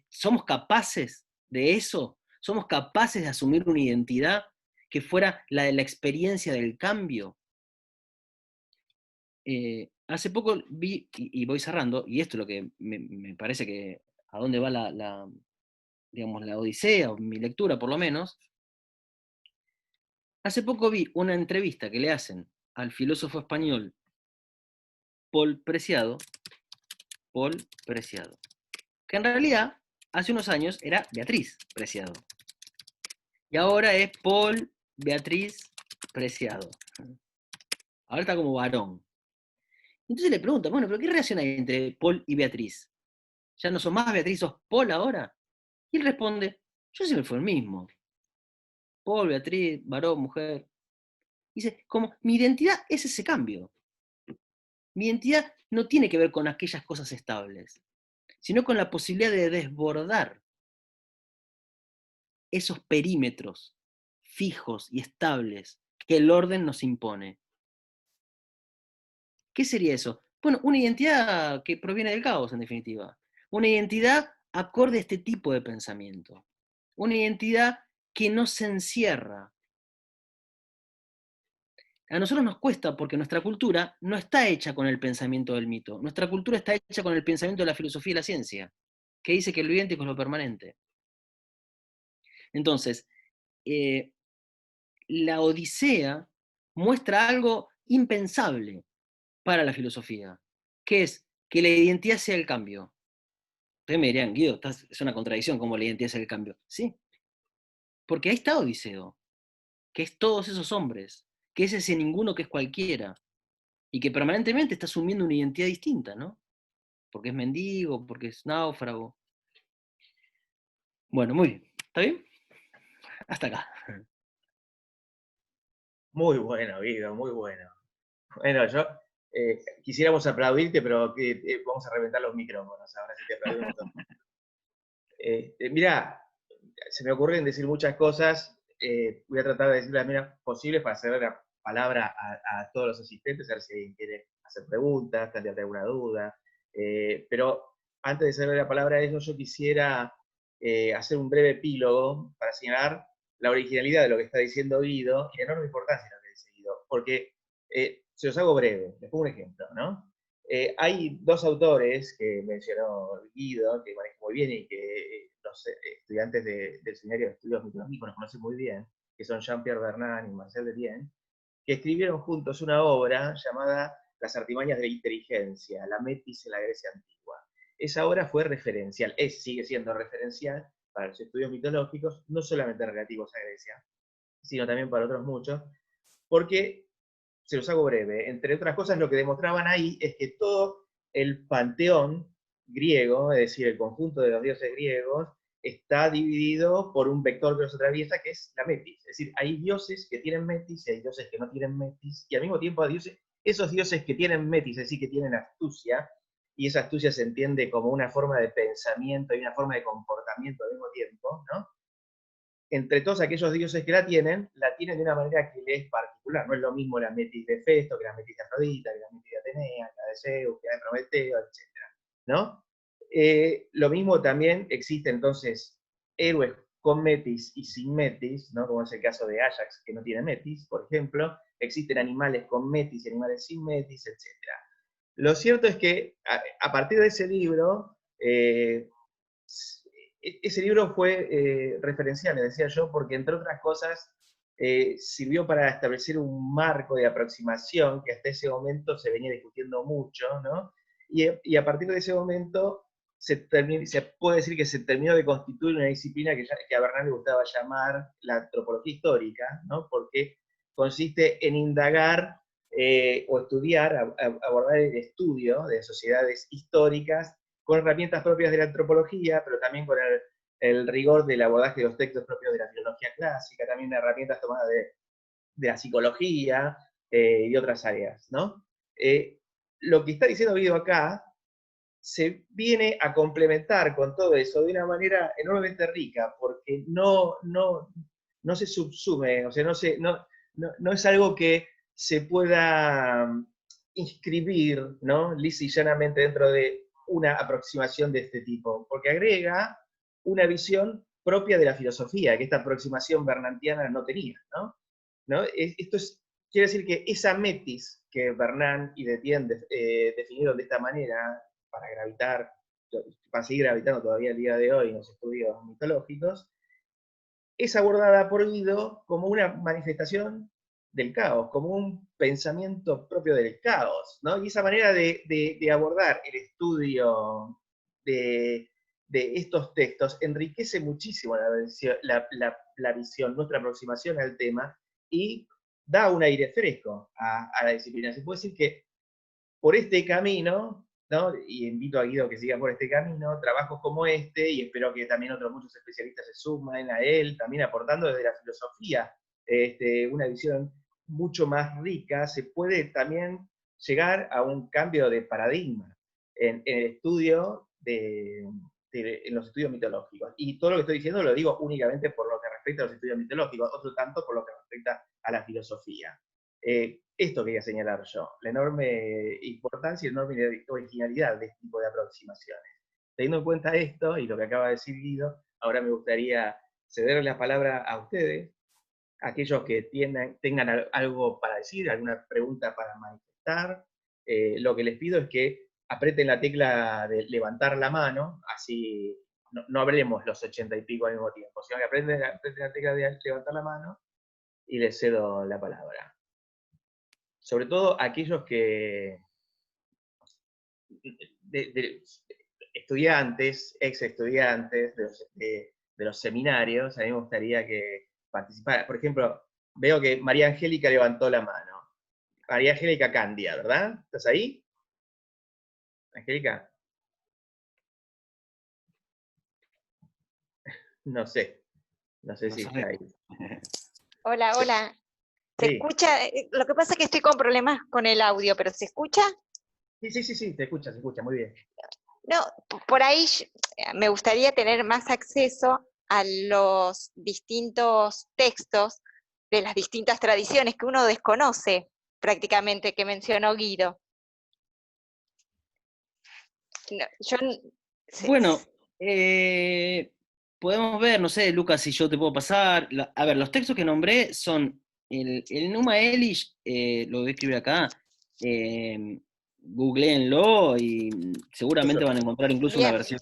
¿Somos capaces de eso? ¿Somos capaces de asumir una identidad que fuera la de la experiencia del cambio? Hace poco vi, y voy cerrando, y esto es lo que me parece que a dónde va digamos, la Odisea, o mi lectura por lo menos. Hace poco vi una entrevista que le hacen al filósofo español Paul Preciado, que en realidad hace unos años era Beatriz Preciado, y ahora es Paul Beatriz Preciado. Ahora está como varón. Entonces le preguntan, bueno, ¿pero qué relación hay entre Paul y Beatriz? ¿Ya no sos más Beatriz, sos Paul ahora? Y él responde, yo siempre fui el mismo. Paul, Beatriz, varón, mujer. Dice, como mi identidad es ese cambio. Mi identidad no tiene que ver con aquellas cosas estables, sino con la posibilidad de desbordar esos perímetros fijos y estables que el orden nos impone. ¿Qué sería eso? Bueno, una identidad que proviene del caos, en definitiva. Una identidad acorde a este tipo de pensamiento. Una identidad que no se encierra. A nosotros nos cuesta porque nuestra cultura no está hecha con el pensamiento del mito. Nuestra cultura está hecha con el pensamiento de la filosofía y la ciencia, que dice que lo idéntico es lo permanente. Entonces, la Odisea muestra algo impensable para la filosofía, que es que la identidad sea el cambio. Ustedes me dirían, Guido, es una contradicción como la identidad sea el cambio. Sí, porque ahí está Odiseo, que es todos esos hombres, que es ese ninguno que es cualquiera, y que permanentemente está asumiendo una identidad distinta, ¿no? Porque es mendigo, porque es náufrago. Bueno, muy bien. ¿Está bien? Hasta acá. Muy bueno, Guido, muy bueno. Bueno, yo quisiéramos aplaudirte, pero vamos a reventar los micrófonos ahora si te aplaudimos. Mirá, se me ocurren decir muchas cosas. Voy a tratar de decir las menos posibles para ceder la palabra a todos los asistentes, a ver si alguien quiere hacer preguntas, plantearte alguna duda. Pero antes de ceder la palabra a ellos, yo quisiera hacer un breve epílogo para señalar la originalidad de lo que está diciendo Guido y la enorme importancia de lo que dice Guido. Porque se los hago breve, les pongo un ejemplo, ¿no? Hay dos autores que mencionó Guido, que manejo muy bien y que los estudiantes del Seminario de Estudios Mitológicos nos conocen muy bien, que son Jean-Pierre Vernant y Marcel Deliens, que escribieron juntos una obra llamada Las artimañas de la inteligencia, la Metis en la Grecia antigua. Esa obra fue referencial, sigue siendo referencial para los estudios mitológicos, no solamente relativos a Grecia, sino también para otros muchos, porque se los hago breve. Entre otras cosas, lo que demostraban ahí es que todo el panteón griego, es decir, el conjunto de los dioses griegos, está dividido por un vector que los atraviesa, que es la metis. Es decir, hay dioses que tienen metis y hay dioses que no tienen metis, y al mismo tiempo hay dioses, esos dioses que tienen metis, es decir, que tienen astucia, y esa astucia se entiende como una forma de pensamiento y una forma de comportamiento al mismo tiempo, ¿no? Entre todos aquellos dioses que la tienen de una manera que le es particular. No es lo mismo la metis de Festo, que la metis de Afrodita, que la metis de Atenea, que la de Zeus, que la de Prometeo, etc. ¿No? Lo mismo también existe entonces héroes con metis y sin metis, ¿no? Como es el caso de Ajax, que no tiene metis, por ejemplo. Existen animales con metis y animales sin metis, etc. Lo cierto es que a partir de ese libro, ese libro fue referencial, le decía yo, porque entre otras cosas sirvió para establecer un marco de aproximación que hasta ese momento se venía discutiendo mucho, ¿no? Y a partir de ese momento se puede decir que se terminó de constituir una disciplina que a Bernal le gustaba llamar la antropología histórica, ¿no? Porque consiste en indagar o estudiar, abordar el estudio de sociedades históricas con herramientas propias de la antropología, pero también con el rigor del abordaje de los textos propios de la filología clásica, también herramientas tomadas de la psicología y de otras áreas, ¿no? Lo que está diciendo Guido acá se viene a complementar con todo eso de una manera enormemente rica, porque no se subsume, o sea, no es algo que se pueda inscribir, ¿no?, lisa y llanamente dentro de una aproximación de este tipo, porque agrega una visión propia de la filosofía, que esta aproximación bernantiana no tenía, ¿no? Quiere decir que esa metis que Bernán y Detienne definieron de esta manera, para seguir gravitando todavía el día de hoy en los estudios mitológicos, es abordada por Guido como una manifestación del caos, como un pensamiento propio del caos, ¿no? Y esa manera de abordar el estudio de estos textos enriquece muchísimo la visión, nuestra aproximación al tema, y da un aire fresco a la disciplina. Se puede decir que por este camino, ¿no?, y invito a Guido que siga por este camino, trabajos como este, y espero que también otros muchos especialistas se sumen a él, también aportando desde la filosofía una visión mucho más rica, se puede también llegar a un cambio de paradigma en el estudio en los estudios mitológicos. Y todo lo que estoy diciendo lo digo únicamente por lo que respecta a los estudios mitológicos, otro tanto por lo que respecta a la filosofía. Esto quería señalar yo, la enorme importancia y la enorme originalidad de este tipo de aproximaciones. Teniendo en cuenta esto y lo que acaba de decir Guido, ahora me gustaría ceder la palabra a ustedes, aquellos que tengan algo para decir, alguna pregunta para manifestar. Lo que les pido es que aprieten la tecla de levantar la mano, así no hablemos los 80 y pico al mismo tiempo, sino que aprieten la tecla de levantar la mano y les cedo la palabra. Sobre todo aquellos que, estudiantes, ex estudiantes de los seminarios, a mí me gustaría que participara. Por ejemplo, veo que María Angélica levantó la mano. María Angélica Candia, ¿verdad? ¿Estás ahí? Angélica. No sé si está ahí. Hola, hola. ¿Se Sí. escucha? Lo que pasa es que estoy con problemas con el audio, ¿pero se escucha? Sí, te escucha, muy bien. No, por ahí me gustaría tener más acceso a los distintos textos de las distintas tradiciones que uno desconoce prácticamente, que mencionó Guido. Bueno, podemos ver, no sé, Lucas, si yo te puedo pasar. A ver, los textos que nombré son el Numa Elish, lo voy a escribir acá, googleenlo y seguramente van a encontrar incluso una versión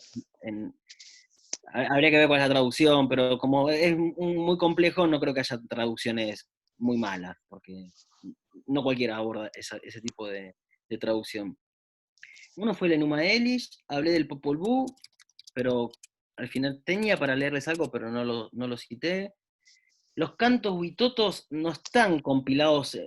habría que ver cuál es la traducción, pero como es muy complejo, no creo que haya traducciones muy malas, porque no cualquiera aborda ese tipo de traducción. Uno fue el Enuma Elish, hablé del Popol Vuh, pero al final tenía para leerles algo, pero no lo cité. Los cantos huitotos no están compilados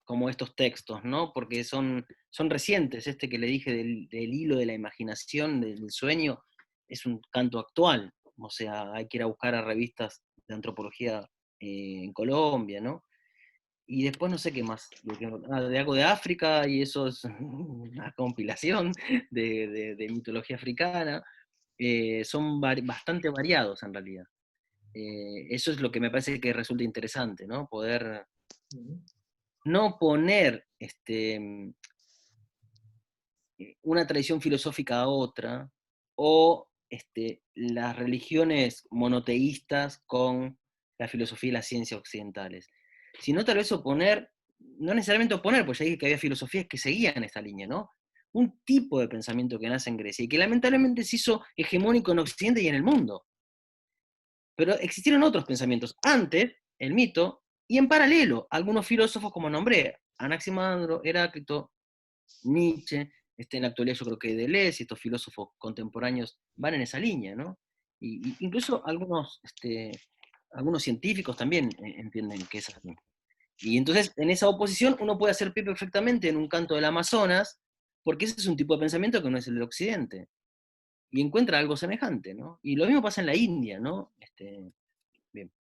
como estos textos, ¿no? Porque son recientes. Este que le dije del hilo de la imaginación, del sueño, es un canto actual. O sea, hay que ir a buscar a revistas de antropología en Colombia, ¿no? Y después no sé qué más, de algo de África, y eso es una compilación de mitología africana. Son bastante variados en realidad. Eso es lo que me parece que resulta interesante, ¿no? Poder no poner una tradición filosófica a otra, o las religiones monoteístas con la filosofía y la ciencia occidentales, sino tal vez oponer, no necesariamente oponer, pues ya dije que había filosofías que seguían esta línea, ¿no? Un tipo de pensamiento que nace en Grecia y que lamentablemente se hizo hegemónico en Occidente y en el mundo. Pero existieron otros pensamientos antes, el mito, y en paralelo, algunos filósofos como nombré, Anaximandro, Heráclito, Nietzsche, en la actualidad yo creo que Deleuze y estos filósofos contemporáneos van en esa línea, ¿no? Y incluso algunos científicos también entienden que es así. Y entonces, en esa oposición, uno puede hacer pie perfectamente en un canto del Amazonas, porque ese es un tipo de pensamiento que no es el del Occidente, y encuentra algo semejante, ¿no? Y lo mismo pasa en la India, ¿no? Bien.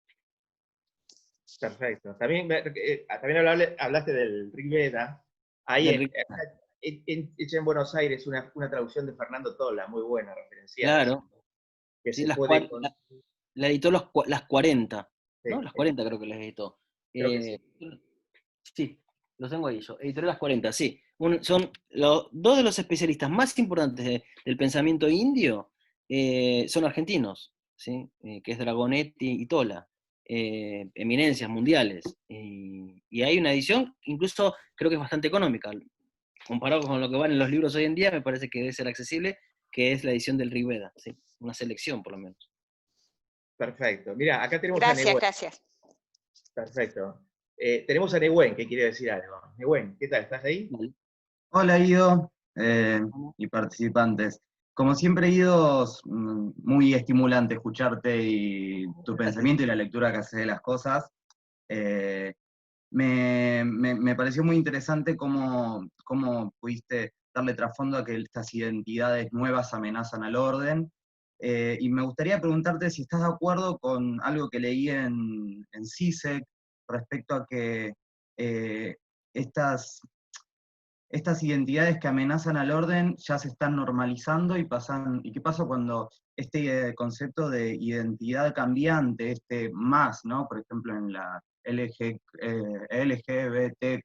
Perfecto. También, también hablaste del Rig Veda. Ahí Del hecha en Buenos Aires una traducción de Fernando Tola, muy buena, referenciada, Claro, que sí, se puede... la editó las 40, ¿no? Sí, Las 40 creo que las editó. creo que sí. Sí, los tengo ahí yo. Editorial Las 40, sí. Son dos de los especialistas más importantes del pensamiento indio, son argentinos, ¿sí? Que es Dragonetti y Tola, eminencias mundiales. Y hay una edición, incluso creo que es bastante económica. Comparado con lo que valen los libros hoy en día, me parece que debe ser accesible, que es la edición del Rig Veda, ¿sí? Una selección, por lo menos. Perfecto. Mira, acá tenemos a Gracias, Nehuen. gracias. Perfecto. Tenemos a Nehuen, que quiere decir algo. Nehuen, ¿qué tal? ¿Estás ahí? Vale. Hola Guido y participantes. Como siempre Guido, es muy estimulante escucharte y tu pensamiento y la lectura que haces de las cosas. Eh, me pareció muy interesante cómo pudiste darle trasfondo a que estas identidades nuevas amenazan al orden. Y me gustaría preguntarte si estás de acuerdo con algo que leí en CISEC respecto a que estas identidades que amenazan al orden ya se están normalizando y qué pasa cuando este concepto de identidad cambiante, más, ¿no? Por ejemplo, en la LGBTQ+,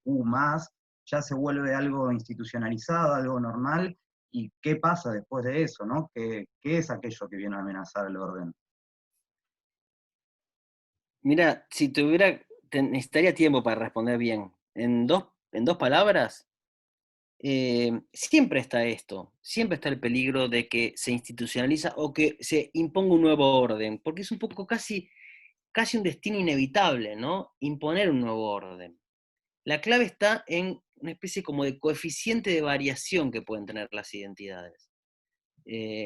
ya se vuelve algo institucionalizado, algo normal, y qué pasa después de eso, ¿no? ¿Qué es aquello que viene a amenazar el orden? Mira, si necesitaría tiempo para responder bien. En dos palabras, siempre está esto, siempre está el peligro de que se institucionaliza o que se imponga un nuevo orden, porque es un poco casi un destino inevitable, ¿no? Imponer un nuevo orden. La clave está en una especie como de coeficiente de variación que pueden tener las identidades.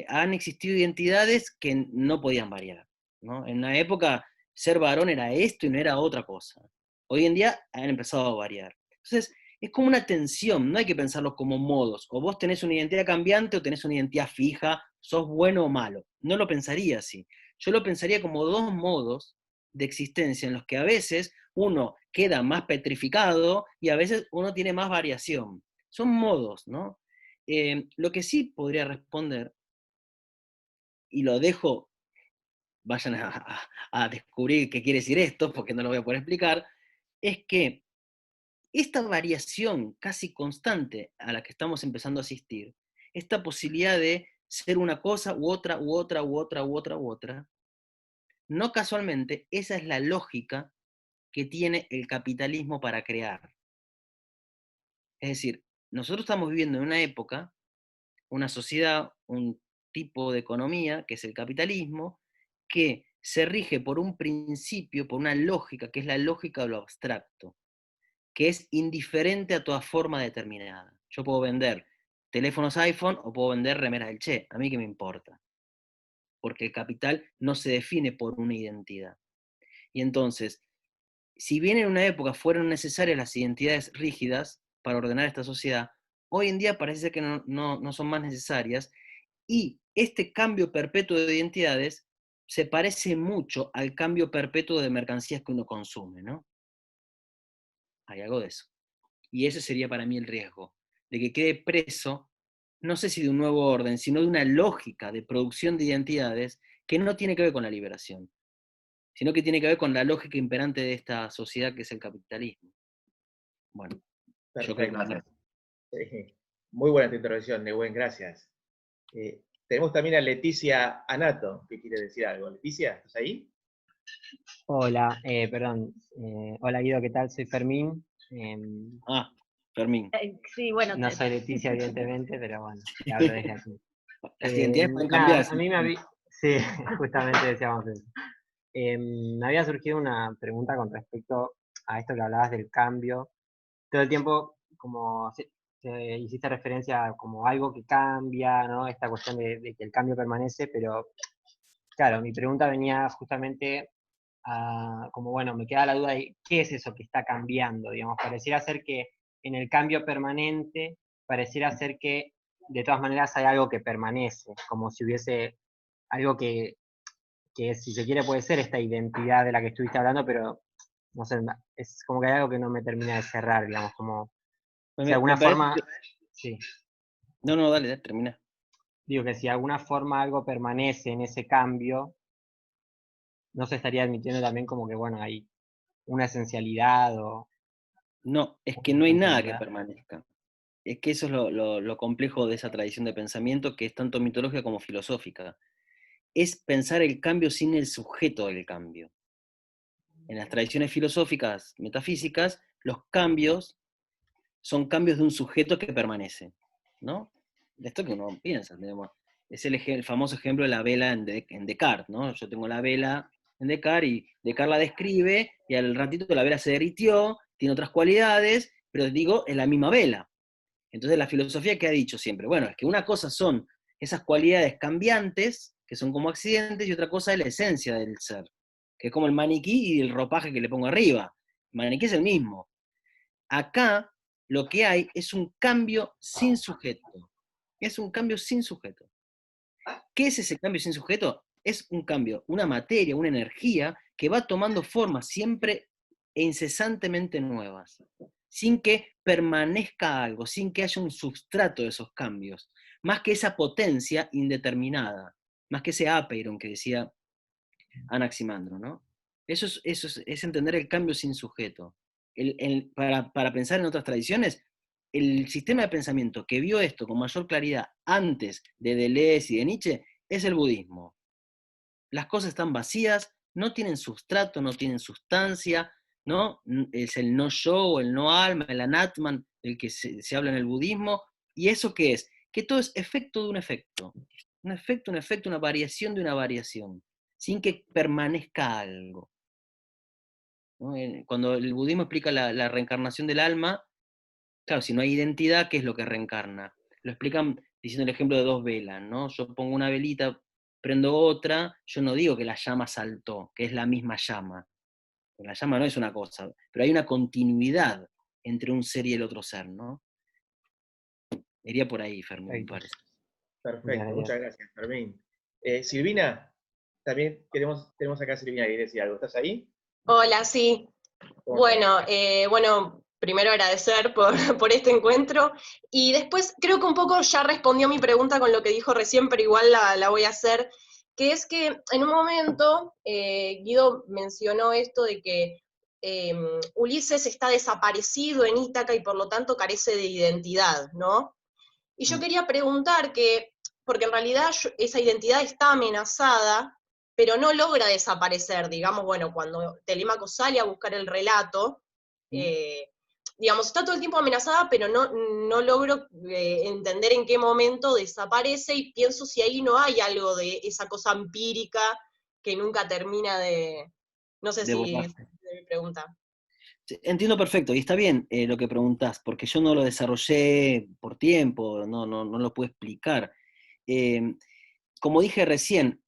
Han existido identidades que no podían variar, ¿no? En una época ser varón era esto y no era otra cosa. Hoy en día han empezado a variar. Entonces, es como una tensión, no hay que pensarlo como modos. O vos tenés una identidad cambiante o tenés una identidad fija, sos bueno o malo. No lo pensaría así. Yo lo pensaría como dos modos de existencia en los que a veces uno queda más petrificado y a veces uno tiene más variación. Son modos, ¿no? Lo que sí podría responder, y lo dejo, vayan a descubrir qué quiere decir esto, porque no lo voy a poder explicar, es que esta variación casi constante a la que estamos empezando a asistir, esta posibilidad de ser una cosa u otra, u otra, u otra, u otra, u otra, no casualmente, esa es la lógica que tiene el capitalismo para crear. Es decir, nosotros estamos viviendo en una época, una sociedad, un tipo de economía, que es el capitalismo, que se rige por un principio, por una lógica, que es la lógica de lo abstracto, que es indiferente a toda forma determinada. Yo puedo vender teléfonos iPhone o puedo vender remeras del Che, a mí qué me importa, porque el capital no se define por una identidad. Y entonces, si bien en una época fueron necesarias las identidades rígidas para ordenar esta sociedad, hoy en día parece que no son más necesarias, y este cambio perpetuo de identidades se parece mucho al cambio perpetuo de mercancías que uno consume, ¿no? Hay algo de eso. Y ese sería para mí el riesgo, de que quede preso, no sé si de un nuevo orden, sino de una lógica de producción de identidades que no tiene que ver con la liberación, sino que tiene que ver con la lógica imperante de esta sociedad que es el capitalismo. Bueno, yo creo Perfecto. que... Sí. Muy buena tu intervención, Nehuen, gracias. Tenemos también a Leticia Anato, que quiere decir algo. Leticia, ¿estás ahí? Hola, perdón. Hola Guido, ¿qué tal? Soy Fermín. Fermín. Sí, bueno. No soy Leticia, evidentemente, pero bueno, te hablo desde aquí. Las identidades pueden Nada, cambiar. a mí sí, justamente decíamos eso. Me había surgido una pregunta con respecto a esto que hablabas del cambio. Todo el tiempo, como hiciste referencia a como algo que cambia, ¿no? Esta cuestión de que el cambio permanece, pero claro, mi pregunta venía justamente como bueno, me queda la duda de qué es eso que está cambiando, digamos, pareciera ser que en el cambio permanente pareciera ser que de todas maneras hay algo que permanece, como si hubiese algo que si se quiere puede ser esta identidad de la que estuviste hablando, pero no sé, es como que hay algo que no me termina de cerrar, digamos, como si de Me alguna parece forma, que... sí, No, dale, termina. digo que si de alguna forma algo permanece en ese cambio, no se estaría admitiendo también como que, bueno, hay una esencialidad o No, es que una no hay nada que continuidad. permanezca. Es que eso es lo complejo de esa tradición de pensamiento, que es tanto mitológica como filosófica. Es pensar el cambio sin el sujeto del cambio. En las tradiciones filosóficas, metafísicas, los cambios son cambios de un sujeto que permanece, ¿no? Esto que uno piensa, digamos. Es el famoso ejemplo de la vela en Descartes, ¿no? Yo tengo la vela en Descartes y Descartes la describe y al ratito la vela se derritió, tiene otras cualidades, pero digo, es la misma vela. Entonces la filosofía que ha dicho siempre, bueno, es que una cosa son esas cualidades cambiantes, que son como accidentes, y otra cosa es la esencia del ser, que es como el maniquí y el ropaje que le pongo arriba. El maniquí es el mismo. Acá lo que hay es un cambio sin sujeto. Es un cambio sin sujeto. ¿Qué es ese cambio sin sujeto? Es un cambio, una materia, una energía que va tomando formas siempre e incesantemente nuevas, sin que permanezca algo, sin que haya un sustrato de esos cambios, más que esa potencia indeterminada, más que ese apeiron que decía Anaximandro, ¿no? Es entender el cambio sin sujeto. Para pensar en otras tradiciones, el sistema de pensamiento que vio esto con mayor claridad antes de Deleuze y de Nietzsche es el budismo. Las cosas están vacías, no tienen sustrato, no tienen sustancia, ¿no? Es el no yo o el no alma, el anatman, del que se habla en el budismo. ¿Y eso qué es? Que todo es efecto de un efecto. Un efecto, una variación de una variación, sin que permanezca algo, ¿no? Cuando el budismo explica la reencarnación del alma, claro, si no hay identidad, ¿qué es lo que reencarna? Lo explican diciendo el ejemplo de dos velas, ¿no? Yo pongo una velita, prendo otra, yo no digo que la llama saltó, que es la misma llama. La llama no es una cosa, pero hay una continuidad entre un ser y el otro ser, ¿no? Iría por ahí, Fermín, me Perfecto. parece. Perfecto, Bien, muchas gracias, Fermín. Silvina, también tenemos acá a Silvina que quiere decir algo. ¿Estás ahí? Hola, sí. ¿Cómo estás? Bueno, primero agradecer por, por este encuentro y después creo que un poco ya respondió mi pregunta con lo que dijo recién, pero igual la voy a hacer, que es que en un momento Guido mencionó esto de que Ulises está desaparecido en Ítaca y por lo tanto carece de identidad, ¿no? Y yo quería preguntar que, porque en realidad esa identidad está amenazada, pero no logra desaparecer, digamos, bueno, cuando Telímaco sale a buscar el relato, digamos, está todo el tiempo amenazada, pero no logro entender en qué momento desaparece y pienso si ahí no hay algo de esa cosa empírica que nunca termina de... No sé De si borrar. es mi pregunta. Sí, entiendo perfecto, y está bien lo que preguntás, porque yo no lo desarrollé por tiempo, no lo puedo explicar. Como dije recién,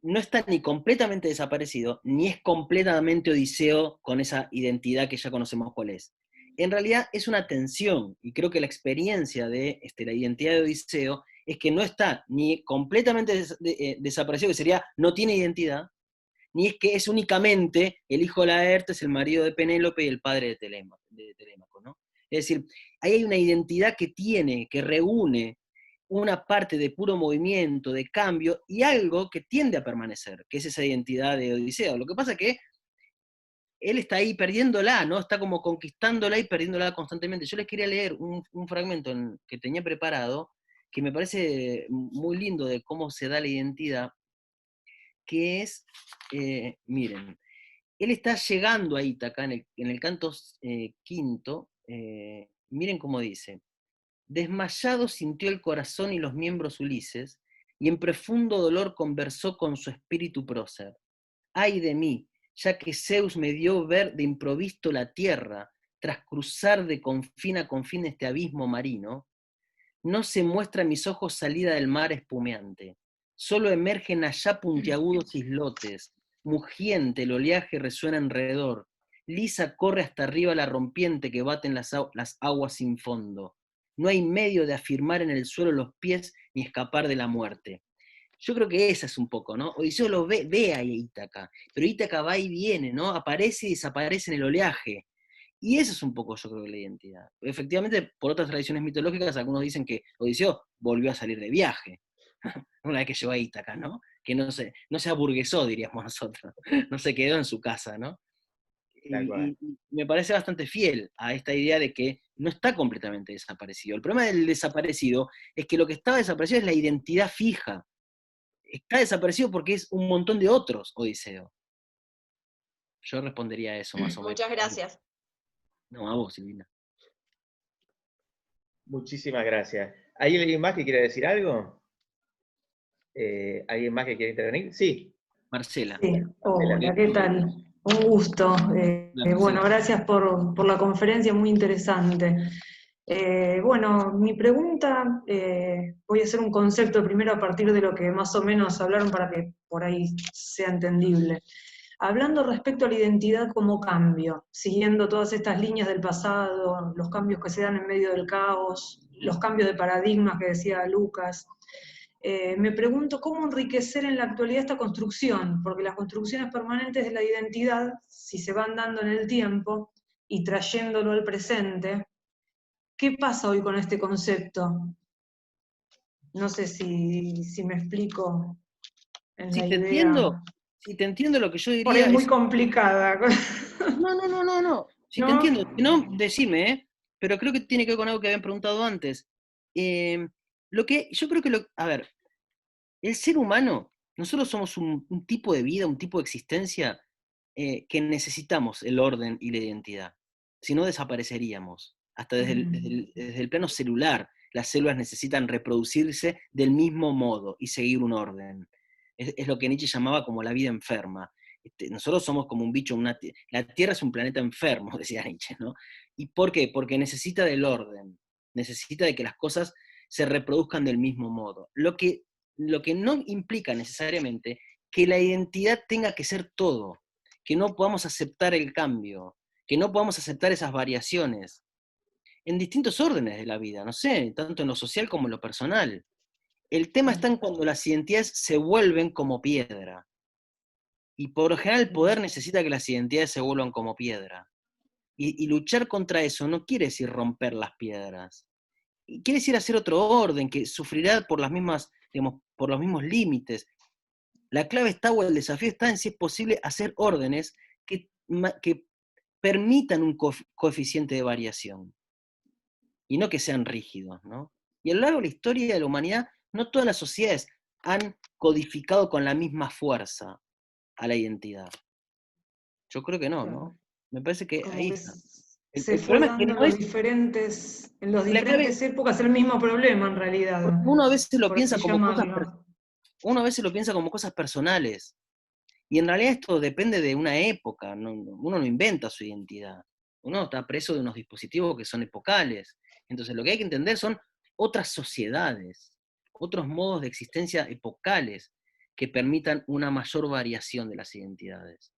no está ni completamente desaparecido, ni es completamente Odiseo con esa identidad que ya conocemos cuál es. En realidad es una tensión, y creo que la experiencia de la identidad de Odiseo es que no está ni completamente desaparecido, que sería no tiene identidad, ni es que es únicamente el hijo de Laertes, el marido de Penélope y el padre de Telémaco, ¿no? Es decir, ahí hay una identidad que tiene, que reúne una parte de puro movimiento, de cambio, y algo que tiende a permanecer, que es esa identidad de Odiseo. Lo que pasa es que él está ahí perdiéndola, ¿no? Está como conquistándola y perdiéndola constantemente. Yo les quería leer un fragmento que tenía preparado, que me parece muy lindo de cómo se da la identidad, que es, miren, él está llegando a Ítaca en el canto quinto, miren cómo dice: desmayado sintió el corazón y los miembros Ulises, y en profundo dolor conversó con su espíritu prócer. ¡Ay de mí, ya que Zeus me dio ver de improvisto la tierra, tras cruzar de confín a confín este abismo marino! No se muestra a mis ojos salida del mar espumeante, solo emergen allá puntiagudos islotes, mugiente el oleaje resuena alrededor, lisa corre hasta arriba la rompiente que baten las aguas sin fondo. no hay medio de afirmar en el suelo los pies ni escapar de la muerte. Yo creo que esa es un poco, ¿no? Odiseo lo ve a Ítaca, pero Ítaca va y viene, ¿no? Aparece y desaparece en el oleaje. Y eso es un poco, yo creo, la identidad. Efectivamente, por otras tradiciones mitológicas, algunos dicen que Odiseo volvió a salir de viaje, una vez que llegó a Ítaca, ¿no? Que no se aburguesó, diríamos nosotros, no se quedó en su casa, ¿no? Y me parece bastante fiel a esta idea de que no está completamente desaparecido. El problema del desaparecido es que lo que estaba desaparecido es la identidad fija. Está desaparecido porque es un montón de otros Odiseo. Yo respondería a eso, más o menos. Muchas gracias. No, a vos, Silvina. Muchísimas gracias. ¿Hay alguien más que quiera decir algo? ¿Alguien más que quiera intervenir? Sí. Marcela. Sí, hola, ¿qué tal? Un gusto. Bueno, gracias por la conferencia, muy interesante. Bueno, mi pregunta, voy a hacer un concepto primero a partir de lo que más o menos hablaron para que por ahí sea entendible. Hablando respecto a la identidad como cambio, siguiendo todas estas líneas del pasado, los cambios que se dan en medio del caos, los cambios de paradigmas que decía Lucas, me pregunto cómo enriquecer en la actualidad esta construcción, porque las construcciones permanentes de la identidad, si se van dando en el tiempo y trayéndolo al presente, ¿qué pasa hoy con este concepto? No sé si me explico en la idea. Si te entiendo lo que yo diría. Por ahí es muy complicada. No. Si te entiendo, si no, decime, ¿eh? Pero creo que tiene que ver con algo que habían preguntado antes. Yo creo que, a ver, el ser humano, nosotros somos un tipo de vida, un tipo de existencia que necesitamos el orden y la identidad. Si no, desapareceríamos. Hasta desde el plano celular, las células necesitan reproducirse del mismo modo y seguir un orden. Es lo que Nietzsche llamaba como la vida enferma. Nosotros somos como un bicho, la Tierra es un planeta enfermo, decía Nietzsche, ¿no? ¿Y por qué? Porque necesita del orden, necesita de que las cosas se reproduzcan del mismo modo. Lo que no implica necesariamente que la identidad tenga que ser todo, que no podamos aceptar el cambio, que no podamos aceptar esas variaciones, en distintos órdenes de la vida, no sé, tanto en lo social como en lo personal. El tema está en cuando las identidades se vuelven como piedra. Y por lo general el poder necesita que las identidades se vuelvan como piedra. Y luchar contra eso no quiere decir romper las piedras. Y quiere decir hacer otro orden que sufrirá por las mismas, digamos, por los mismos límites. La clave está, o el desafío está en si es posible hacer órdenes que permitan un coeficiente de variación. Y no que sean rígidos, ¿no? Y a lo largo de la historia de la humanidad, no todas las sociedades han codificado con la misma fuerza a la identidad. Yo creo que no, ¿no? Me parece que ahí está. Se fue dando en las diferentes épocas el mismo problema, en realidad. Uno a veces lo piensa como cosas personales. Y en realidad esto depende de una época. Uno no inventa su identidad. Uno está preso de unos dispositivos que son epocales. Entonces lo que hay que entender son otras sociedades, otros modos de existencia epocales que permitan una mayor variación de las identidades.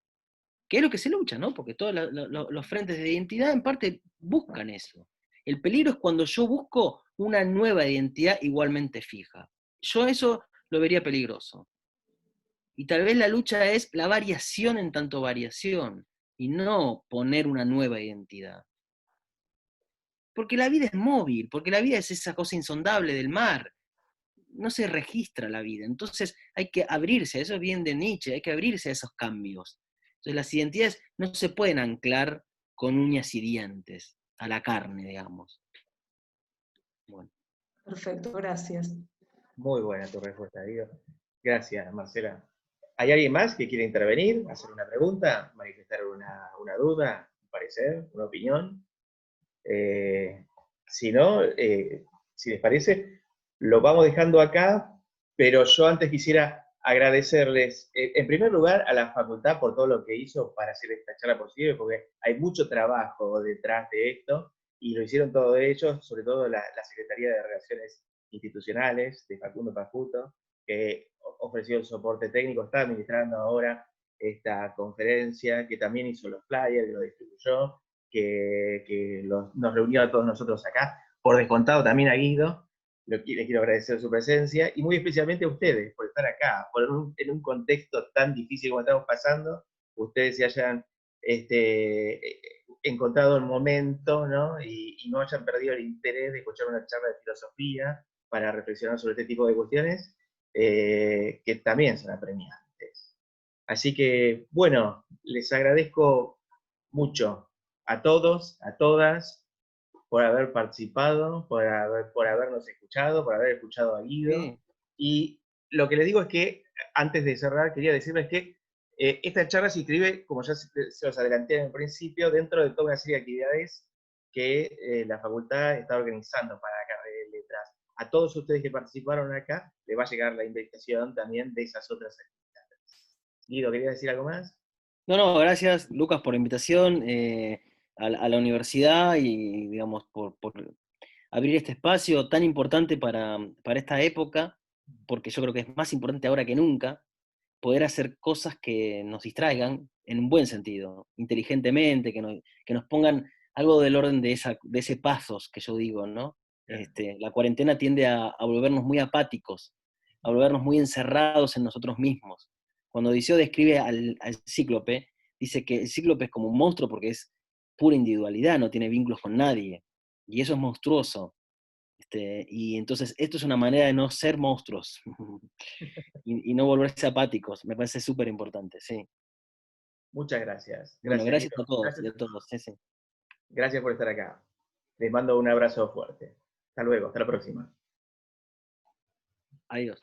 Que es lo que se lucha, ¿no? Porque todos los frentes de identidad en parte buscan eso. El peligro es cuando yo busco una nueva identidad igualmente fija. Yo eso lo vería peligroso. Y tal vez la lucha es la variación en tanto variación, y no poner una nueva identidad. Porque la vida es móvil, porque la vida es esa cosa insondable del mar. No se registra la vida. Entonces hay que abrirse, eso es bien de Nietzsche, hay que abrirse a esos cambios. Entonces las identidades no se pueden anclar con uñas y dientes, a la carne, digamos. Bueno. Perfecto, gracias. Muy buena tu respuesta, Guido. Gracias, Marcela. ¿Hay alguien más que quiera intervenir, hacer una pregunta, manifestar una duda, un parecer, una opinión? Si no, si les parece, lo vamos dejando acá, pero yo antes quisiera agradecerles, en primer lugar, a la facultad por todo lo que hizo para hacer esta charla posible, porque hay mucho trabajo detrás de esto, y lo hicieron todos ellos, sobre todo la Secretaría de Relaciones Institucionales de Facundo Pascuto, que ofreció el soporte técnico, está administrando ahora esta conferencia, que también hizo los flyers, que lo distribuyó, que nos reunió a todos nosotros acá. por descontado también a Guido, le quiero agradecer su presencia, y muy especialmente a ustedes por estar acá, en un contexto tan difícil como estamos pasando, ustedes se hayan encontrado el momento, ¿no? Y no hayan perdido el interés de escuchar una charla de filosofía para reflexionar sobre este tipo de cuestiones, que también son apremiantes. Así que, bueno, les agradezco mucho a todos, a todas, por haber participado, por habernos escuchado, por haber escuchado a Guido. Sí. Y lo que les digo es que, antes de cerrar, quería decirles que esta charla se inscribe, como ya se los adelanté en el principio, dentro de toda una serie de actividades que la facultad está organizando para la carrera de letras. A todos ustedes que participaron acá, les va a llegar la invitación también de esas otras actividades. Guido, ¿querías decir algo más? No, gracias Lucas por la invitación a la universidad y digamos por abrir este espacio tan importante para esta época, porque yo creo que es más importante ahora que nunca poder hacer cosas que nos distraigan en un buen sentido, inteligentemente, que nos pongan algo del orden de ese pasos que yo digo, ¿no? La cuarentena tiende a volvernos muy apáticos, a volvernos muy encerrados en nosotros mismos. Cuando Odiseo describe al cíclope, dice que el cíclope es como un monstruo porque es pura individualidad, no tiene vínculos con nadie, y eso es monstruoso. Y entonces esto es una manera de no ser monstruos y no volverse apáticos, me parece súper importante, sí. Muchas gracias. Bueno, gracias Guido. a todos Gracias. y a todos, sí, sí. Gracias por estar acá. Les mando un abrazo fuerte. Hasta luego, hasta la próxima. Adiós.